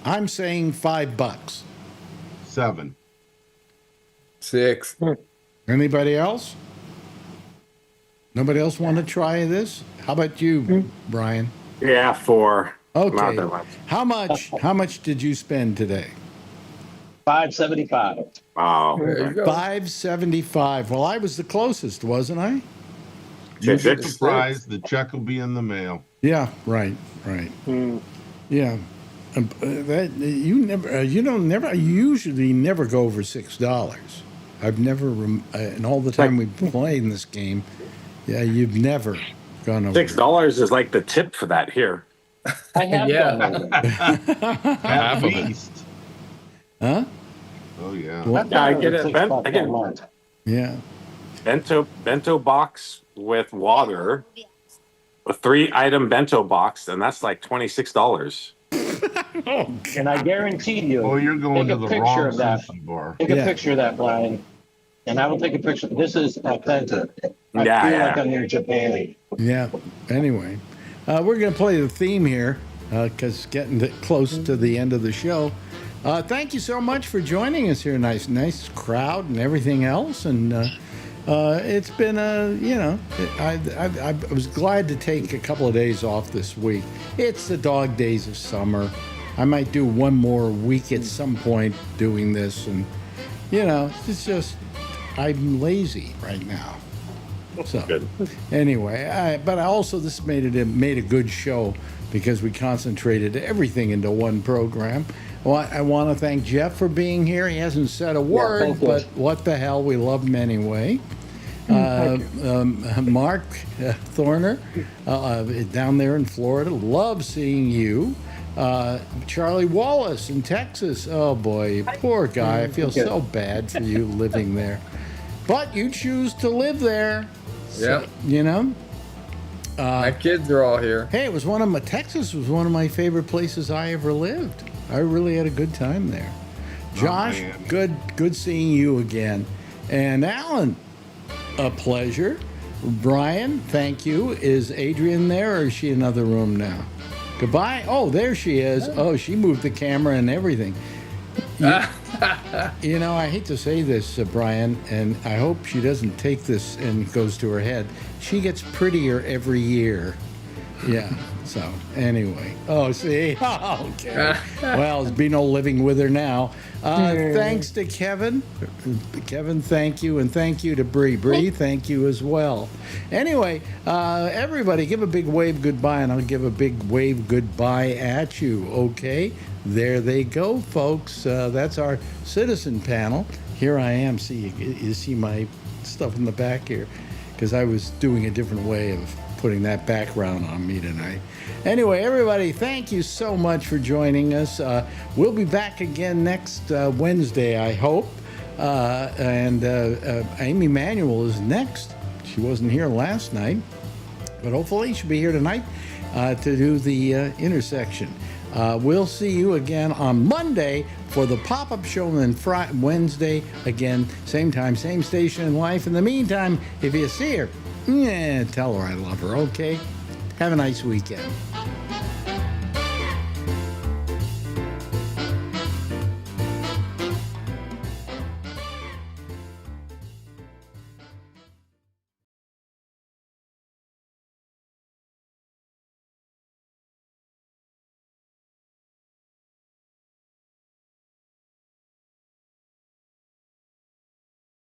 B: I'm saying $5.
E: 7.
D: 6.
B: Anybody else? Nobody else want to try this? How about you, Brian?
M: Yeah, 4.
B: Okay.
M: Not that much.
B: How much did you spend today?
P: $5.75.
M: Wow.
B: $5.75. Well, I was the closest, wasn't I?
E: You'd be surprised. The check will be in the mail.
B: Yeah, right. Yeah. That you usually never go over $6. I've never, in all the time we've played in this game, yeah, you've never gone over
M: $6 is like the tip for that here.
P: I have gone over.
E: Half of it.
B: Huh?
E: Oh yeah.
M: I get it.
B: Yeah.
M: Bento box with water, a 3-item bento box, and that's like $26.
P: And I guarantee you,
E: oh, you're going to the wrong sushi bar.
P: Take a picture of that, Brian. And I will take a picture. This is authentic. I feel like I'm in Japan.
B: Yeah. Anyway, we're going to play the theme here because getting close to the end of the show. Thank you so much for joining us here. Nice crowd and everything else. And it's been I was glad to take a couple of days off this week. It's the dog days of summer. I might do one more week at some point doing this, and it's just I'm lazy right now. So good. Anyway, but this made a good show because we concentrated everything into one program. Well, I want to thank Jeff for being here. He hasn't said a word, but what the hell, we love him anyway. Mark Thorner, down there in Florida, love seeing you. Charlie Wallace in Texas. Oh boy, poor guy. I feel so bad for you living there. But you choose to live there. So,
D: my kids are all here.
B: Hey, Texas was one of my favorite places I ever lived. I really had a good time there. Josh, good seeing you again. And Alan, a pleasure. Brian, thank you. Is Adrian there, or is she in another room now? Goodbye. Oh, there she is. Oh, she moved the camera and everything. You know, I hate to say this, Brian, and I hope she doesn't take this and goes to her head. She gets prettier every year. Yeah. So anyway, see, okay. Well, there's be no living with her now. Thanks to Kevin. Kevin, thank you, and thank you to Bree. Bree, thank you as well. Anyway, everybody, give a big wave goodbye, and I'll give a big wave goodbye at you. Okay, there they go, folks. That's our citizen panel. Here I am. See, you see my stuff in the back here, because I was doing a different way of putting that background on me tonight. Anyway, everybody, thank you so much for joining us. We'll be back again next Wednesday, I hope. And Amy Manuel is next. She wasn't here last night, but hopefully she'll be here tonight to do the intersection. We'll see you again on Monday for the pop-up show, and then Wednesday again, same time, same station in life. In the meantime, if you see her, tell her I love her, okay? Have a nice weekend.